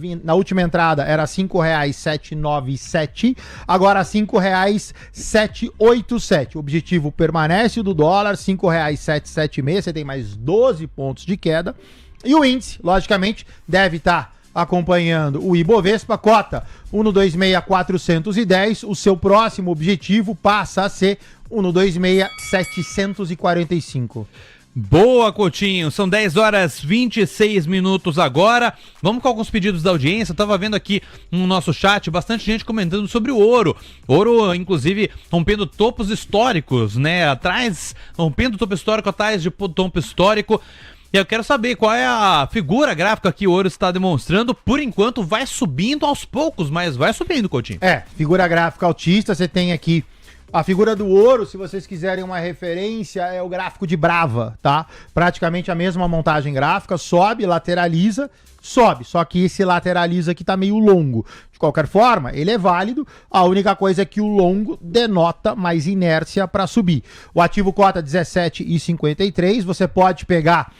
entrada era R$ 5,797, agora R$ 5,787. O objetivo permanece, o do dólar, R$ 5,776, você tem mais 12 pontos de queda. E o índice, logicamente, deve estar acompanhando o Ibovespa, cota 1,26410, o seu próximo objetivo passa a ser 1,26745. Boa, Coutinho, são 10h26 agora. Vamos com alguns pedidos da audiência. Eu tava vendo aqui no nosso chat bastante gente comentando sobre o ouro. Ouro, inclusive, rompendo topos históricos, né? Rompendo topo histórico atrás de topo histórico. E eu quero saber qual é a figura gráfica que o ouro está demonstrando. Por enquanto vai subindo aos poucos, mas vai subindo, Coutinho. Figura gráfica altista, você tem aqui a figura do ouro, se vocês quiserem uma referência, é o gráfico de Brava, tá? Praticamente a mesma montagem gráfica, sobe, lateraliza, sobe, só que esse lateraliza aqui tá meio longo. De qualquer forma, ele é válido, a única coisa é que o longo denota mais inércia para subir. O ativo cota 17,53, você pode pegar...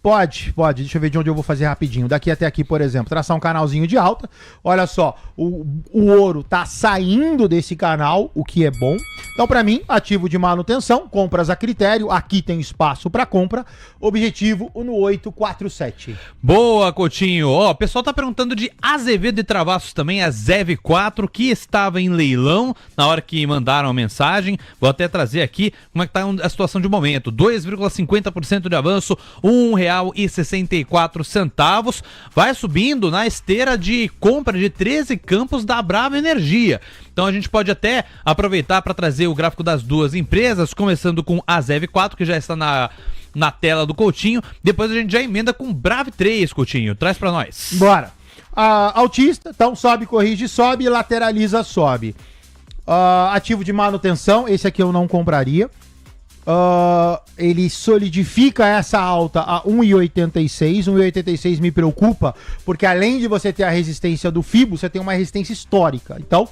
Pode, deixa eu ver de onde eu vou fazer rapidinho. Daqui até aqui, por exemplo, traçar um canalzinho de alta. Olha só, o ouro tá saindo desse canal, o que é bom. Então, para mim, ativo de manutenção, compras a critério. Aqui tem espaço para compra. Objetivo no 847. Boa, Coutinho. Ó, o pessoal tá perguntando de Azevedo e Travassos também, a ZEV4, que estava em leilão na hora que mandaram a mensagem. Vou até trazer aqui como é que tá a situação de momento. 2,50% de avanço, R$1,64. Vai subindo na esteira de compra de 13 campos da Brava Energia. Então a gente pode até aproveitar para trazer o gráfico das duas empresas, começando com a ZEV4, que já está na tela do Coutinho. Depois a gente já emenda com Brave 3, Coutinho. Traz para nós. Bora. Autista, então sobe, corrige, sobe, lateraliza, sobe. Ativo de manutenção, esse aqui eu não compraria. Ele solidifica essa alta a 1,86. 1,86 me preocupa, porque além de você ter a resistência do FIBO, você tem uma resistência histórica. Então,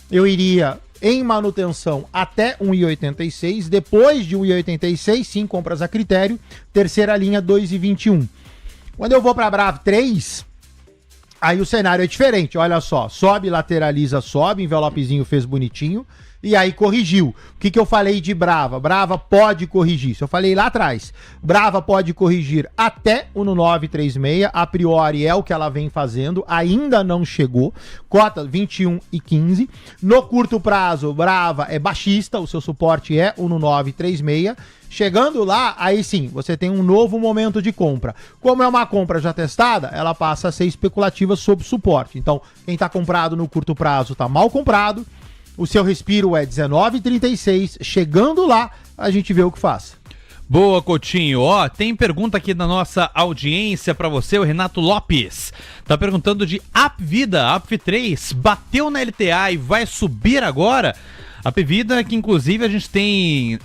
eu iria em manutenção até 1,86. Depois de 1,86, sim, compras a critério. Terceira linha, 2,21. Quando eu vou para a Brave 3, aí o cenário é diferente. Olha só, sobe, lateraliza, sobe, envelopezinho fez bonitinho. E aí corrigiu. O que eu falei de Brava? Brava pode corrigir. Isso eu falei lá atrás. Brava pode corrigir até o 1936. A priori é o que ela vem fazendo. Ainda não chegou. Cota 21,15. No curto prazo, Brava é baixista. O seu suporte é o 1936. Chegando lá, aí sim, você tem um novo momento de compra. Como é uma compra já testada, ela passa a ser especulativa sob suporte. Então, quem está comprado no curto prazo está mal comprado. O seu respiro é 19,36. Chegando lá, a gente vê o que faz. Boa, Coutinho. Ó, tem pergunta aqui da nossa audiência pra você, o Renato Lopes. Tá perguntando de Apvida, Apv3, bateu na LTA e vai subir agora? Apvida, que inclusive a gente tem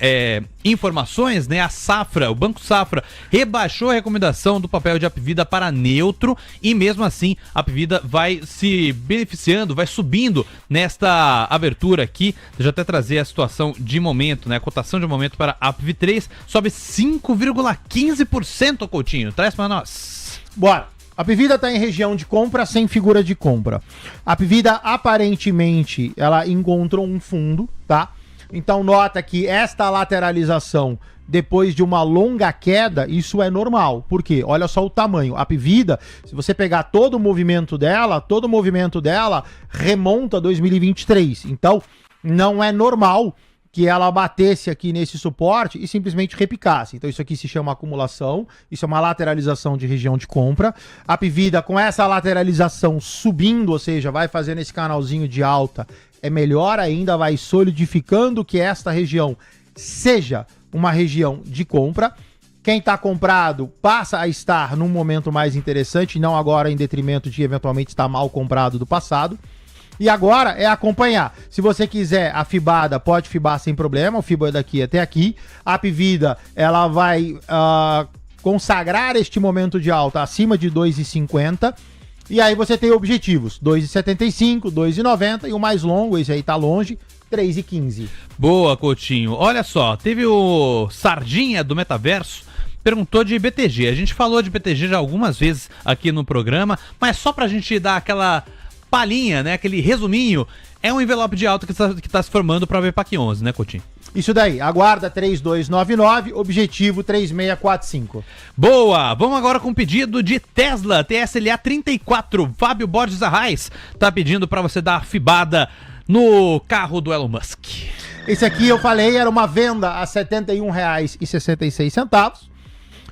informações, né? A Safra, o Banco Safra, rebaixou a recomendação do papel de Apvida para neutro e mesmo assim a Apvida vai se beneficiando, vai subindo nesta abertura aqui. Deixa eu até trazer a situação de momento, né? A cotação de momento para a Apv3 sobe 5,15%, Coutinho. Traz para nós. Bora. A Apvida está em região de compra sem figura de compra. A Apvida, aparentemente, ela encontrou um fundo, tá? Então nota que esta lateralização, depois de uma longa queda, isso é normal. Por quê? Olha só o tamanho. A Apvida, se você pegar todo o movimento dela remonta a 2023. Então, não é normal que ela batesse aqui nesse suporte e simplesmente repicasse. Então isso aqui se chama acumulação, isso é uma lateralização de região de compra. A Apvida com essa lateralização subindo, ou seja, vai fazendo esse canalzinho de alta, é melhor ainda, vai solidificando que esta região seja uma região de compra. Quem está comprado passa a estar num momento mais interessante, não agora em detrimento de eventualmente estar mal comprado do passado. E agora é acompanhar. Se você quiser a fibada, pode fibar sem problema. O fibo é daqui até aqui. A Apvida, ela vai consagrar este momento de alta acima de 2,50. E aí você tem objetivos. 2,75, 2,90 e o mais longo, esse aí tá longe, 3,15. Boa, Coutinho. Olha só, teve o Sardinha do Metaverso. Perguntou de BTG. A gente falou de BTG já algumas vezes aqui no programa, mas só pra gente dar aquela palhinha, né? Aquele resuminho, é um envelope de alta que tá se formando para a VPAC 11, né, Coutinho? Isso daí, aguarda 3299, objetivo 3645. Boa, vamos agora com o pedido de Tesla, TSLA 34, Fábio Borges Arraes tá pedindo para você dar fibada no carro do Elon Musk. Esse aqui eu falei, era uma venda a R$ 71,66.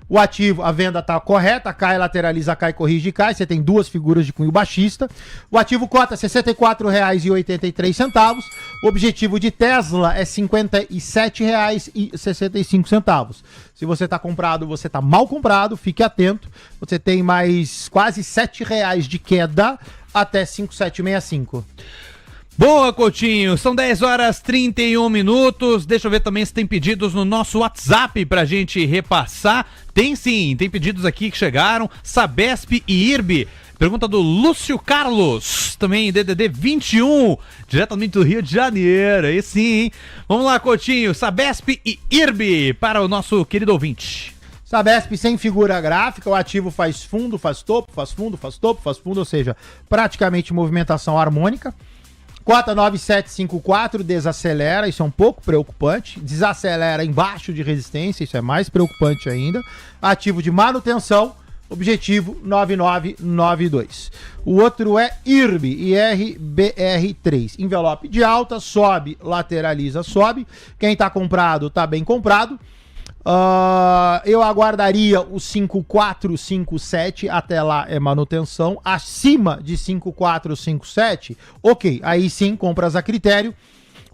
O ativo, a venda tá correta, cai, lateraliza, cai, corrige, cai. Você tem duas figuras de cunho baixista. O ativo cota R$ 64,83. O objetivo de Tesla é R$ 57,65. Se você tá comprado, você tá mal comprado, fique atento. Você tem mais quase R$ 7,00 de queda até 5,765. Boa, Coutinho, são 10h31. Deixa eu ver também se tem pedidos no nosso WhatsApp pra gente repassar. Tem sim, tem pedidos aqui que chegaram. Sabesp e IRB. Pergunta do Lúcio Carlos, também DDD 21, diretamente do Rio de Janeiro. Aí sim, hein? Vamos lá, Coutinho, Sabesp e IRB para o nosso querido ouvinte. Sabesp sem figura gráfica, o ativo faz fundo, faz topo, faz fundo, faz topo, faz fundo, ou seja, praticamente movimentação harmônica. Cota 9754, desacelera, isso é um pouco preocupante. Desacelera embaixo de resistência, isso é mais preocupante ainda. Ativo de manutenção, objetivo 9992. O outro é IRB, IRBR3. Envelope de alta, sobe, lateraliza, sobe. Quem está comprado, está bem comprado. Eu aguardaria o 5457, até lá é manutenção. Acima de 5457, ok, aí sim, compras a critério.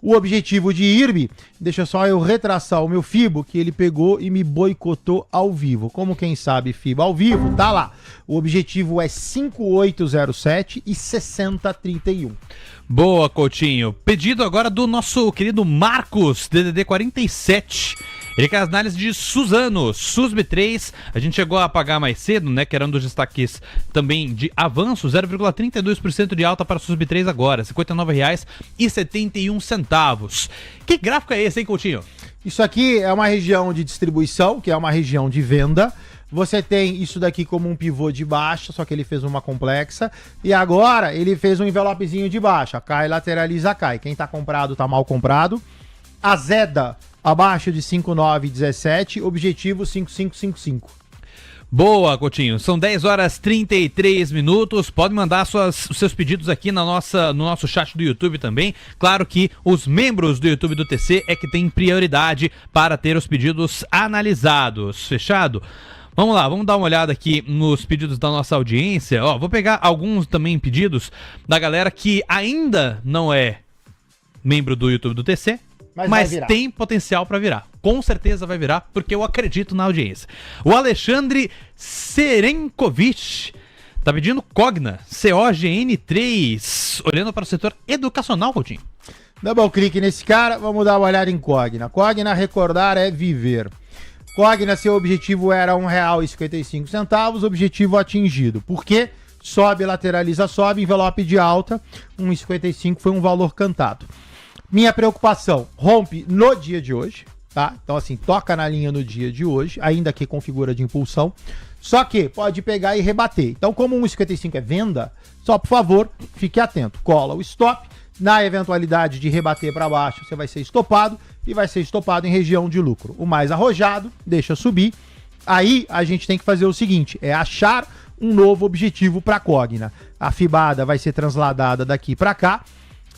O objetivo de IRB, deixa só eu retraçar o meu FIBO, que ele pegou e me boicotou ao vivo. Como quem sabe FIBO ao vivo, tá lá. O objetivo é 5807 e 6031. Boa, Coutinho. Pedido agora do nosso querido Marcos, DDD 47. Ele quer as análises de Suzano, SUSB3, a gente chegou a pagar mais cedo, né, que era um dos destaques também de avanço, 0,32% de alta para SUSB3 agora, R$ 59,71. Que gráfico é esse, hein, Coutinho? Isso aqui é uma região de distribuição, que é uma região de venda. Você tem isso daqui como um pivô de baixa, só que ele fez uma complexa. E agora ele fez um envelopezinho de baixa, cai, lateraliza, cai. Quem tá comprado tá mal comprado. Azeda abaixo de 5,917, objetivo 5,555. Boa, Coutinho. São 10 horas 33 minutos. Pode mandar os seus pedidos aqui no nosso chat do YouTube também. Claro que os membros do YouTube do TC é que tem prioridade para ter os pedidos analisados. Fechado? Vamos lá, vamos dar uma olhada aqui nos pedidos da nossa audiência. Ó, vou pegar alguns também pedidos da galera que ainda não é membro do YouTube do TC. Mas tem potencial para virar. Com certeza vai virar, porque eu acredito na audiência. O Alexandre Serenkovic tá pedindo Cogna, COGN3, olhando para o setor educacional, Coutinho. Double clique nesse cara, vamos dar uma olhada em Cogna. Cogna, recordar, é viver. Cogna, seu objetivo era R$ 1,55, objetivo atingido. Por quê? Sobe, lateraliza, sobe, envelope de alta, 1,55 foi um valor cantado. Minha preocupação, rompe no dia de hoje, tá? Então assim, toca na linha no dia de hoje, ainda que configura de impulsão, só que pode pegar e rebater. Então como 1,55 é venda, só por favor, fique atento, cola o stop, na eventualidade de rebater para baixo, você vai ser estopado e vai ser estopado em região de lucro. O mais arrojado, deixa subir, aí a gente tem que fazer o seguinte, é achar um novo objetivo para a Cogna. A fibada vai ser transladada daqui para cá,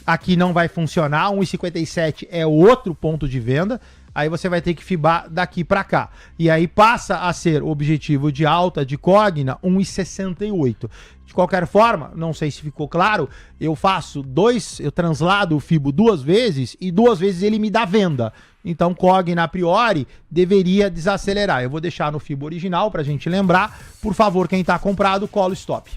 aqui não vai funcionar, 1,57 é outro ponto de venda, aí você vai ter que fibar daqui para cá. E aí passa a ser o objetivo de alta de Cogna 1,68. De qualquer forma, não sei se ficou claro, eu translado o fibo 2 vezes e 2 vezes ele me dá venda. Então Cogna a priori deveria desacelerar. Eu vou deixar no fibo original pra gente lembrar. Por favor, quem tá comprado, cola o stop.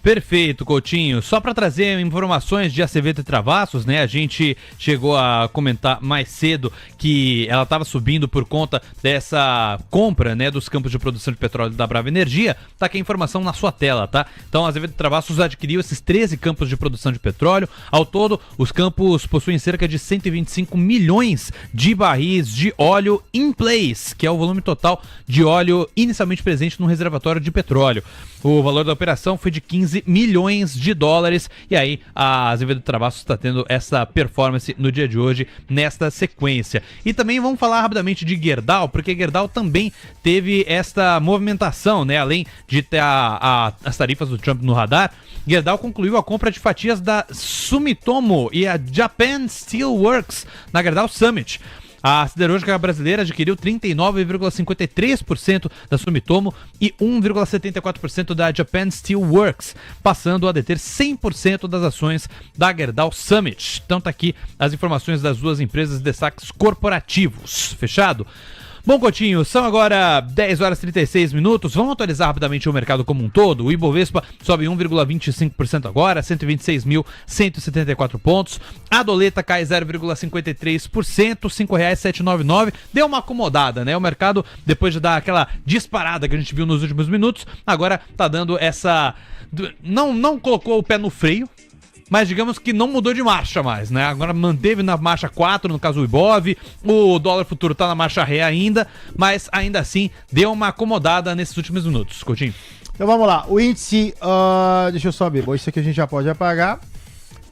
Perfeito, Coutinho. Só para trazer informações de Acevedo e Travassos, né? A gente chegou a comentar mais cedo que ela estava subindo por conta dessa compra, né, dos campos de produção de petróleo da Brava Energia. Tá aqui a informação na sua tela, tá? Então, a Acevedo e Travassos adquiriu esses 13 campos de produção de petróleo. Ao todo, os campos possuem cerca de 125 milhões de barris de óleo in place, que é o volume total de óleo inicialmente presente no reservatório de petróleo. O valor da operação foi de 15 milhões de dólares e aí a Acevedo Travassos está tendo essa performance no dia de hoje, nesta sequência. E também vamos falar rapidamente de Gerdau, porque Gerdau também teve esta movimentação, né? Além de ter as tarifas do Trump no radar, Gerdau concluiu a compra de fatias da Sumitomo e a Japan Steel Works na Gerdau Summit. A siderúrgica brasileira adquiriu 39,53% da Sumitomo e 1,74% da Japan Steel Works, passando a deter 100% das ações da Gerdau Summit. Então tá aqui as informações das duas empresas, destaques corporativos. Fechado? Bom, Coutinho, são agora 10 horas e 36 minutos. Vamos atualizar rapidamente o mercado como um todo. O Ibovespa sobe 1,25% agora, 126.174 pontos. A doleta cai 0,53%, R$ 5,799. Deu uma acomodada, né? O mercado, depois de dar aquela disparada que a gente viu nos últimos minutos, agora tá dando essa... Não colocou o pé no freio, mas digamos que não mudou de marcha mais, né? Agora manteve na marcha 4, no caso o Ibov, o dólar futuro tá na marcha ré ainda, mas ainda assim deu uma acomodada nesses últimos minutos, Coutinho. Então vamos lá, o índice, deixa eu só ver, bom, isso aqui a gente já pode apagar.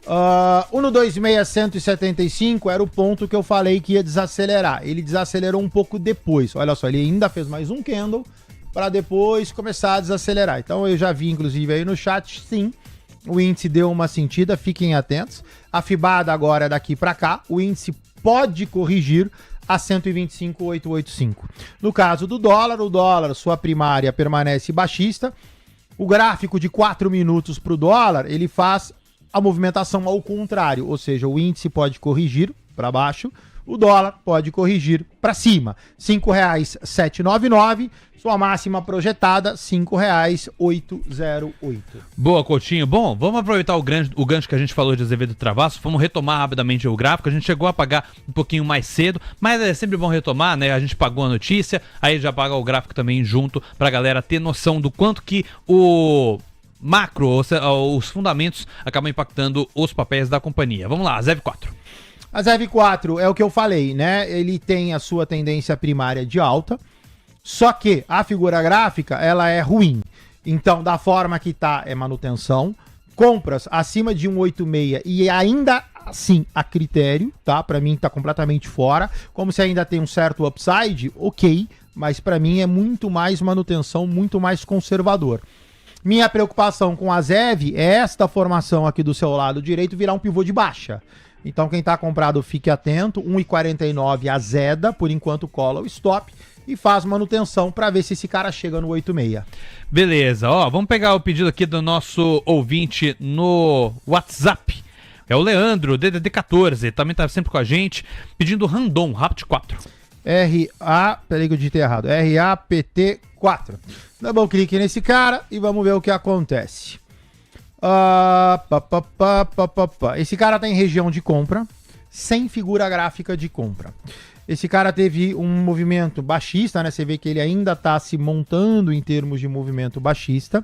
1,26,175 era o ponto que eu falei que ia desacelerar, ele desacelerou um pouco depois, olha só, ele ainda fez mais um candle para depois começar a desacelerar. Então eu já vi inclusive aí no chat, sim, o índice deu uma sentida, fiquem atentos. A fibada agora é daqui para cá, o índice pode corrigir a 125,885. No caso do dólar, o dólar, sua primária permanece baixista. O gráfico de 4 minutos para o dólar, ele faz a movimentação ao contrário, ou seja, o índice pode corrigir para baixo, o dólar pode corrigir para cima. R$ 5,799, sua máxima projetada, R$ 5,808. Boa, Coutinho. Bom, vamos aproveitar o gancho que a gente falou de Azevedo Travasso, vamos retomar rapidamente o gráfico. A gente chegou a pagar um pouquinho mais cedo, mas é sempre bom retomar, né? A gente pagou a notícia, aí já paga o gráfico também junto pra galera ter noção do quanto que o macro, os fundamentos acabam impactando os papéis da companhia. Vamos lá, ZEV4. A ZEV4 é o que eu falei, né? Ele tem a sua tendência primária de alta, só que a figura gráfica, ela é ruim. Então, da forma que tá, é manutenção. Compras acima de 1,86 e ainda assim a critério, tá? Pra mim tá completamente fora. Como se ainda tem um certo upside, ok, mas pra mim é muito mais manutenção, muito mais conservador. Minha preocupação com a ZEV é esta formação aqui do seu lado direito virar um pivô de baixa. Então quem tá comprado fique atento, 1,49 a Zeda, por enquanto cola o stop e faz manutenção para ver se esse cara chega no 8,6. Beleza, ó, vamos pegar o pedido aqui do nosso ouvinte no WhatsApp. É o Leandro, DDD14, também tá sempre com a gente, pedindo Randon, Rapt 4. Peraí que eu digitei errado, RAPT4. Dá bom clique nesse cara e vamos ver o que acontece. Esse cara tá em região de compra, sem figura gráfica de compra. Esse cara teve um movimento baixista, né? Você vê que ele ainda tá se montando em termos de movimento baixista.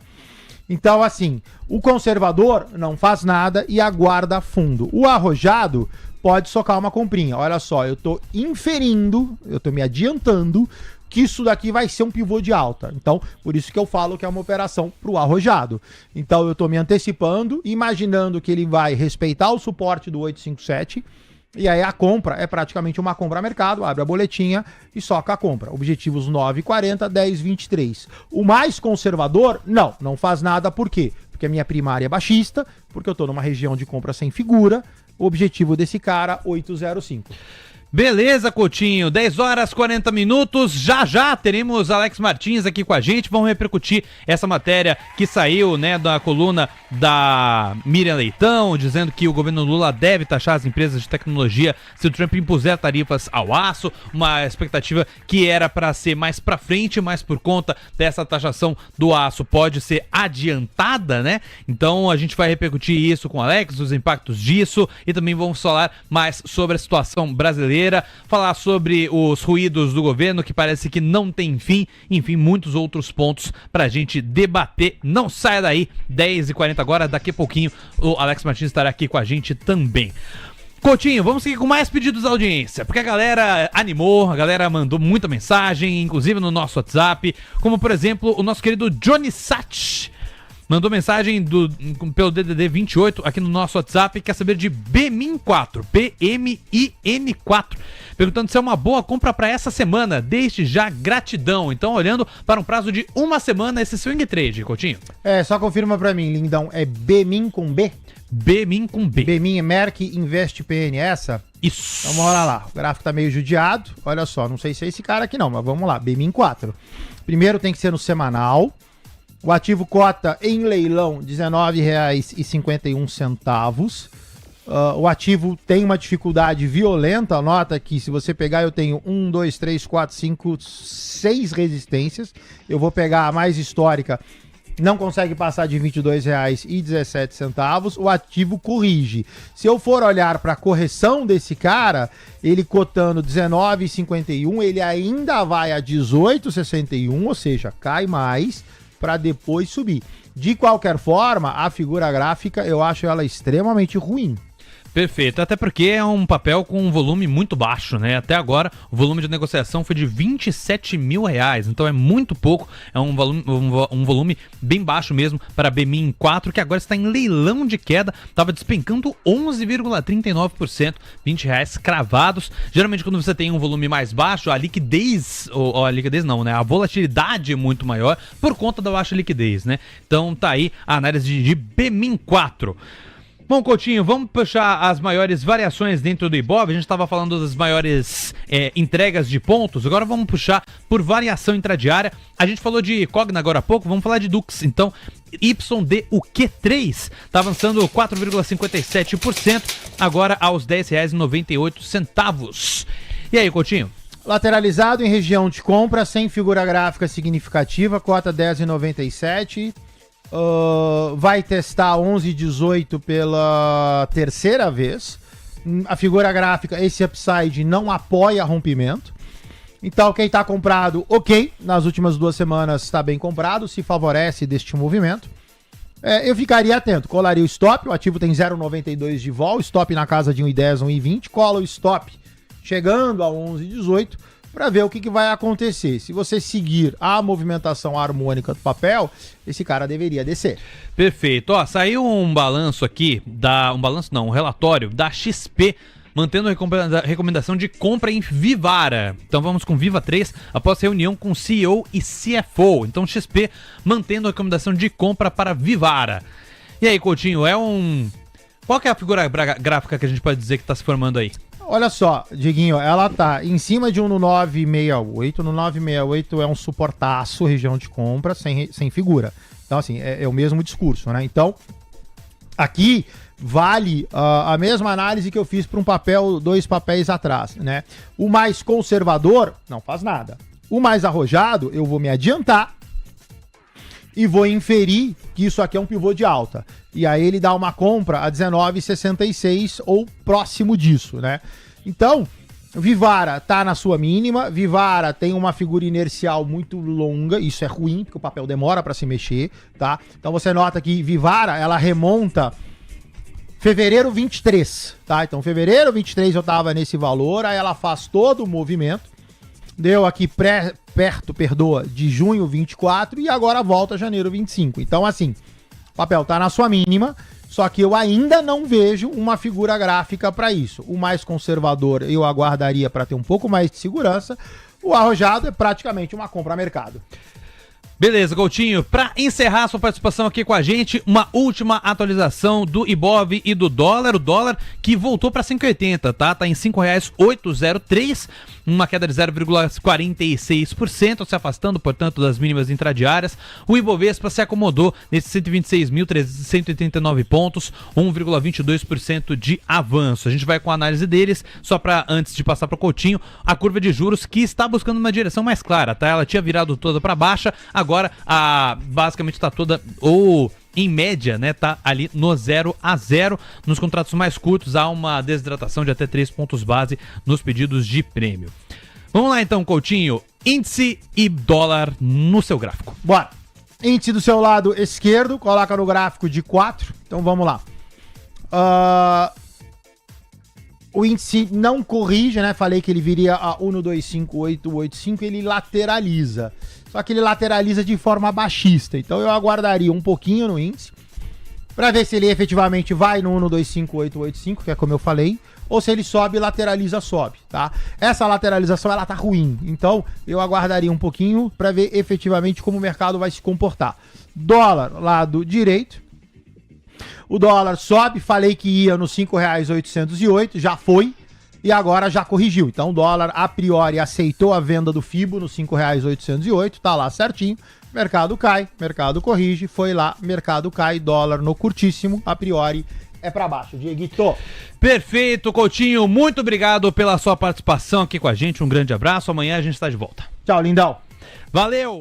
Então, assim, o conservador não faz nada e aguarda fundo. O arrojado pode socar uma comprinha. Olha só, eu tô inferindo, eu tô me adiantando que isso daqui vai ser um pivô de alta. Então, por isso que eu falo que é uma operação pro arrojado. Então, eu tô me antecipando, imaginando que ele vai respeitar o suporte do 857, e aí a compra é praticamente uma compra a mercado, abre a boletinha e soca a compra. Objetivos 9,40, 10,23. O mais conservador, não faz nada, por quê? Porque a minha primária é baixista, porque eu tô numa região de compra sem figura, o objetivo desse cara, 8,05. Beleza, Coutinho, 10 horas 40 minutos, já teremos Alex Martins aqui com a gente, vamos repercutir essa matéria que saiu, né, da coluna da Miriam Leitão, dizendo que o governo Lula deve taxar as empresas de tecnologia se o Trump impuser tarifas ao aço, uma expectativa que era para ser mais para frente, mas por conta dessa taxação do aço pode ser adiantada, né? Então a gente vai repercutir isso com o Alex, os impactos disso, e também vamos falar mais sobre a situação brasileira, falar sobre os ruídos do governo que parece que não tem fim, enfim, muitos outros pontos pra gente debater. Não saia daí, 10h40 agora, daqui a pouquinho o Alex Martins estará aqui com a gente também. Coutinho, vamos seguir com mais pedidos da audiência, porque a galera animou, a galera mandou muita mensagem, inclusive no nosso WhatsApp, como por exemplo o nosso querido Johnny Sach. Mandou mensagem pelo DDD 28 aqui no nosso WhatsApp, quer saber de BMIN4, PMIN4, perguntando se é uma boa compra para essa semana. Desde já, gratidão. Então, olhando para um prazo de uma semana esse swing trade, Coutinho. Só confirma para mim, lindão, é BMIN com B? BMIN com B. BMIN é Merck Invest PN, essa? Isso. Então, vamos lá. O gráfico tá meio judiado. Olha só, não sei se é esse cara aqui não, mas vamos lá. BMIN4. Primeiro tem que ser no semanal. O ativo cota em leilão R$19,51. O ativo tem uma dificuldade violenta. Nota que se você pegar, eu tenho 1, 2, 3, 4, 5, 6 resistências. Eu vou pegar a mais histórica. Não consegue passar de R$22,17. O ativo corrige. Se eu for olhar para a correção desse cara, ele cotando R$19,51, ele ainda vai a R$18,61, ou seja, cai mais para depois subir. De qualquer forma, a figura gráfica eu acho ela extremamente ruim. Perfeito, até porque é um papel com um volume muito baixo, né? Até agora o volume de negociação foi de R$27 mil, então é muito pouco, é um volume bem baixo mesmo para BMIN 4, que agora está em leilão de queda, estava despencando 11,39%, R$20 cravados. Geralmente quando você tem um volume mais baixo, a liquidez, a volatilidade é muito maior por conta da baixa liquidez, né? Então tá aí a análise de BMIN 4. Bom, Coutinho, vamos puxar as maiores variações dentro do Ibov. A gente estava falando das maiores entregas de pontos, agora vamos puxar por variação intradiária. A gente falou de Cogna agora há pouco, vamos falar de Dux. Então, YDUQ3 está avançando 4,57%, agora aos R$10,98. E aí, Coutinho? Lateralizado em região de compra, sem figura gráfica significativa, cota 10,97. Vai testar 11,18 pela terceira vez. A figura gráfica, esse upside não apoia rompimento. Então quem está comprado, ok, nas últimas 2 semanas está bem comprado, se favorece deste movimento. Eu ficaria atento, colaria o stop, o ativo tem 0,92 de vol, stop na casa de 1,10, 1,20, cola o stop chegando a 11,18 para ver o que vai acontecer. Se você seguir a movimentação harmônica do papel, esse cara deveria descer. Perfeito. Ó, saiu um balanço aqui, um relatório da XP, mantendo a recomendação de compra em Vivara. Então vamos com Viva 3, após reunião com CEO e CFO. Então XP mantendo a recomendação de compra para Vivara. E aí, Coutinho, qual que é a figura gráfica que a gente pode dizer que está se formando aí? Olha só, Dieguinho, ela tá em cima de um no 968. No 968 é um suportaço, região de compra, sem figura. Então, assim, é o mesmo discurso, né? Então, aqui vale a mesma análise que eu fiz para 2 papéis atrás, né? O mais conservador não faz nada. O mais arrojado, eu vou me adiantar e vou inferir que isso aqui é um pivô de alta. E aí ele dá uma compra a 19,66 ou próximo disso, né? Então, Vivara tá na sua mínima, Vivara tem uma figura inercial muito longa, isso é ruim, porque o papel demora para se mexer, tá? Então você nota que Vivara, ela remonta fevereiro 23, tá? Então fevereiro 23 eu tava nesse valor, aí ela faz todo o movimento, deu aqui perto de junho 24 e agora volta a janeiro 25. Então assim, o papel tá na sua mínima, só que eu ainda não vejo uma figura gráfica para isso. O mais conservador eu aguardaria para ter um pouco mais de segurança. O arrojado é praticamente uma compra a mercado. Beleza, Coutinho. Para encerrar sua participação aqui com a gente, uma última atualização do Ibov e do dólar. O dólar que voltou para 5,80, tá? Tá em R$ 5,803, uma queda de 0,46%, se afastando, portanto, das mínimas intradiárias. O Ibovespa se acomodou nesses 126.189 pontos, 1,22% de avanço. A gente vai com a análise deles, só para antes de passar para o Coutinho, a curva de juros que está buscando uma direção mais clara, tá? Ela tinha virado toda para baixa, agora basicamente está toda, ou em média, né, tá ali no 0 a 0. Nos contratos mais curtos há uma desidratação de até 3 pontos base nos pedidos de prêmio. Vamos lá então, Coutinho, índice e dólar no seu gráfico. Bora. Índice do seu lado esquerdo, coloca no gráfico de 4. Então vamos lá. O índice não corrige, né? Falei que ele viria a 1,25885, ele lateraliza. Só que ele lateraliza de forma baixista. Então eu aguardaria um pouquinho no índice para ver se ele efetivamente vai no 1,25885, que é como eu falei, ou se ele sobe e lateraliza, sobe, tá? Essa lateralização, ela tá ruim. Então eu aguardaria um pouquinho para ver efetivamente como o mercado vai se comportar. Dólar, lado direito. O dólar sobe, falei que ia no R$ 5,808, já foi. E agora já corrigiu. Então o dólar, a priori, aceitou a venda do FIBO no R$ 5,808, tá lá certinho. Mercado cai, mercado corrige, foi lá, mercado cai, dólar no curtíssimo, a priori é pra baixo. Dieguito. Perfeito, Coutinho. Muito obrigado pela sua participação aqui com a gente. Um grande abraço. Amanhã a gente tá de volta. Tchau, lindão. Valeu!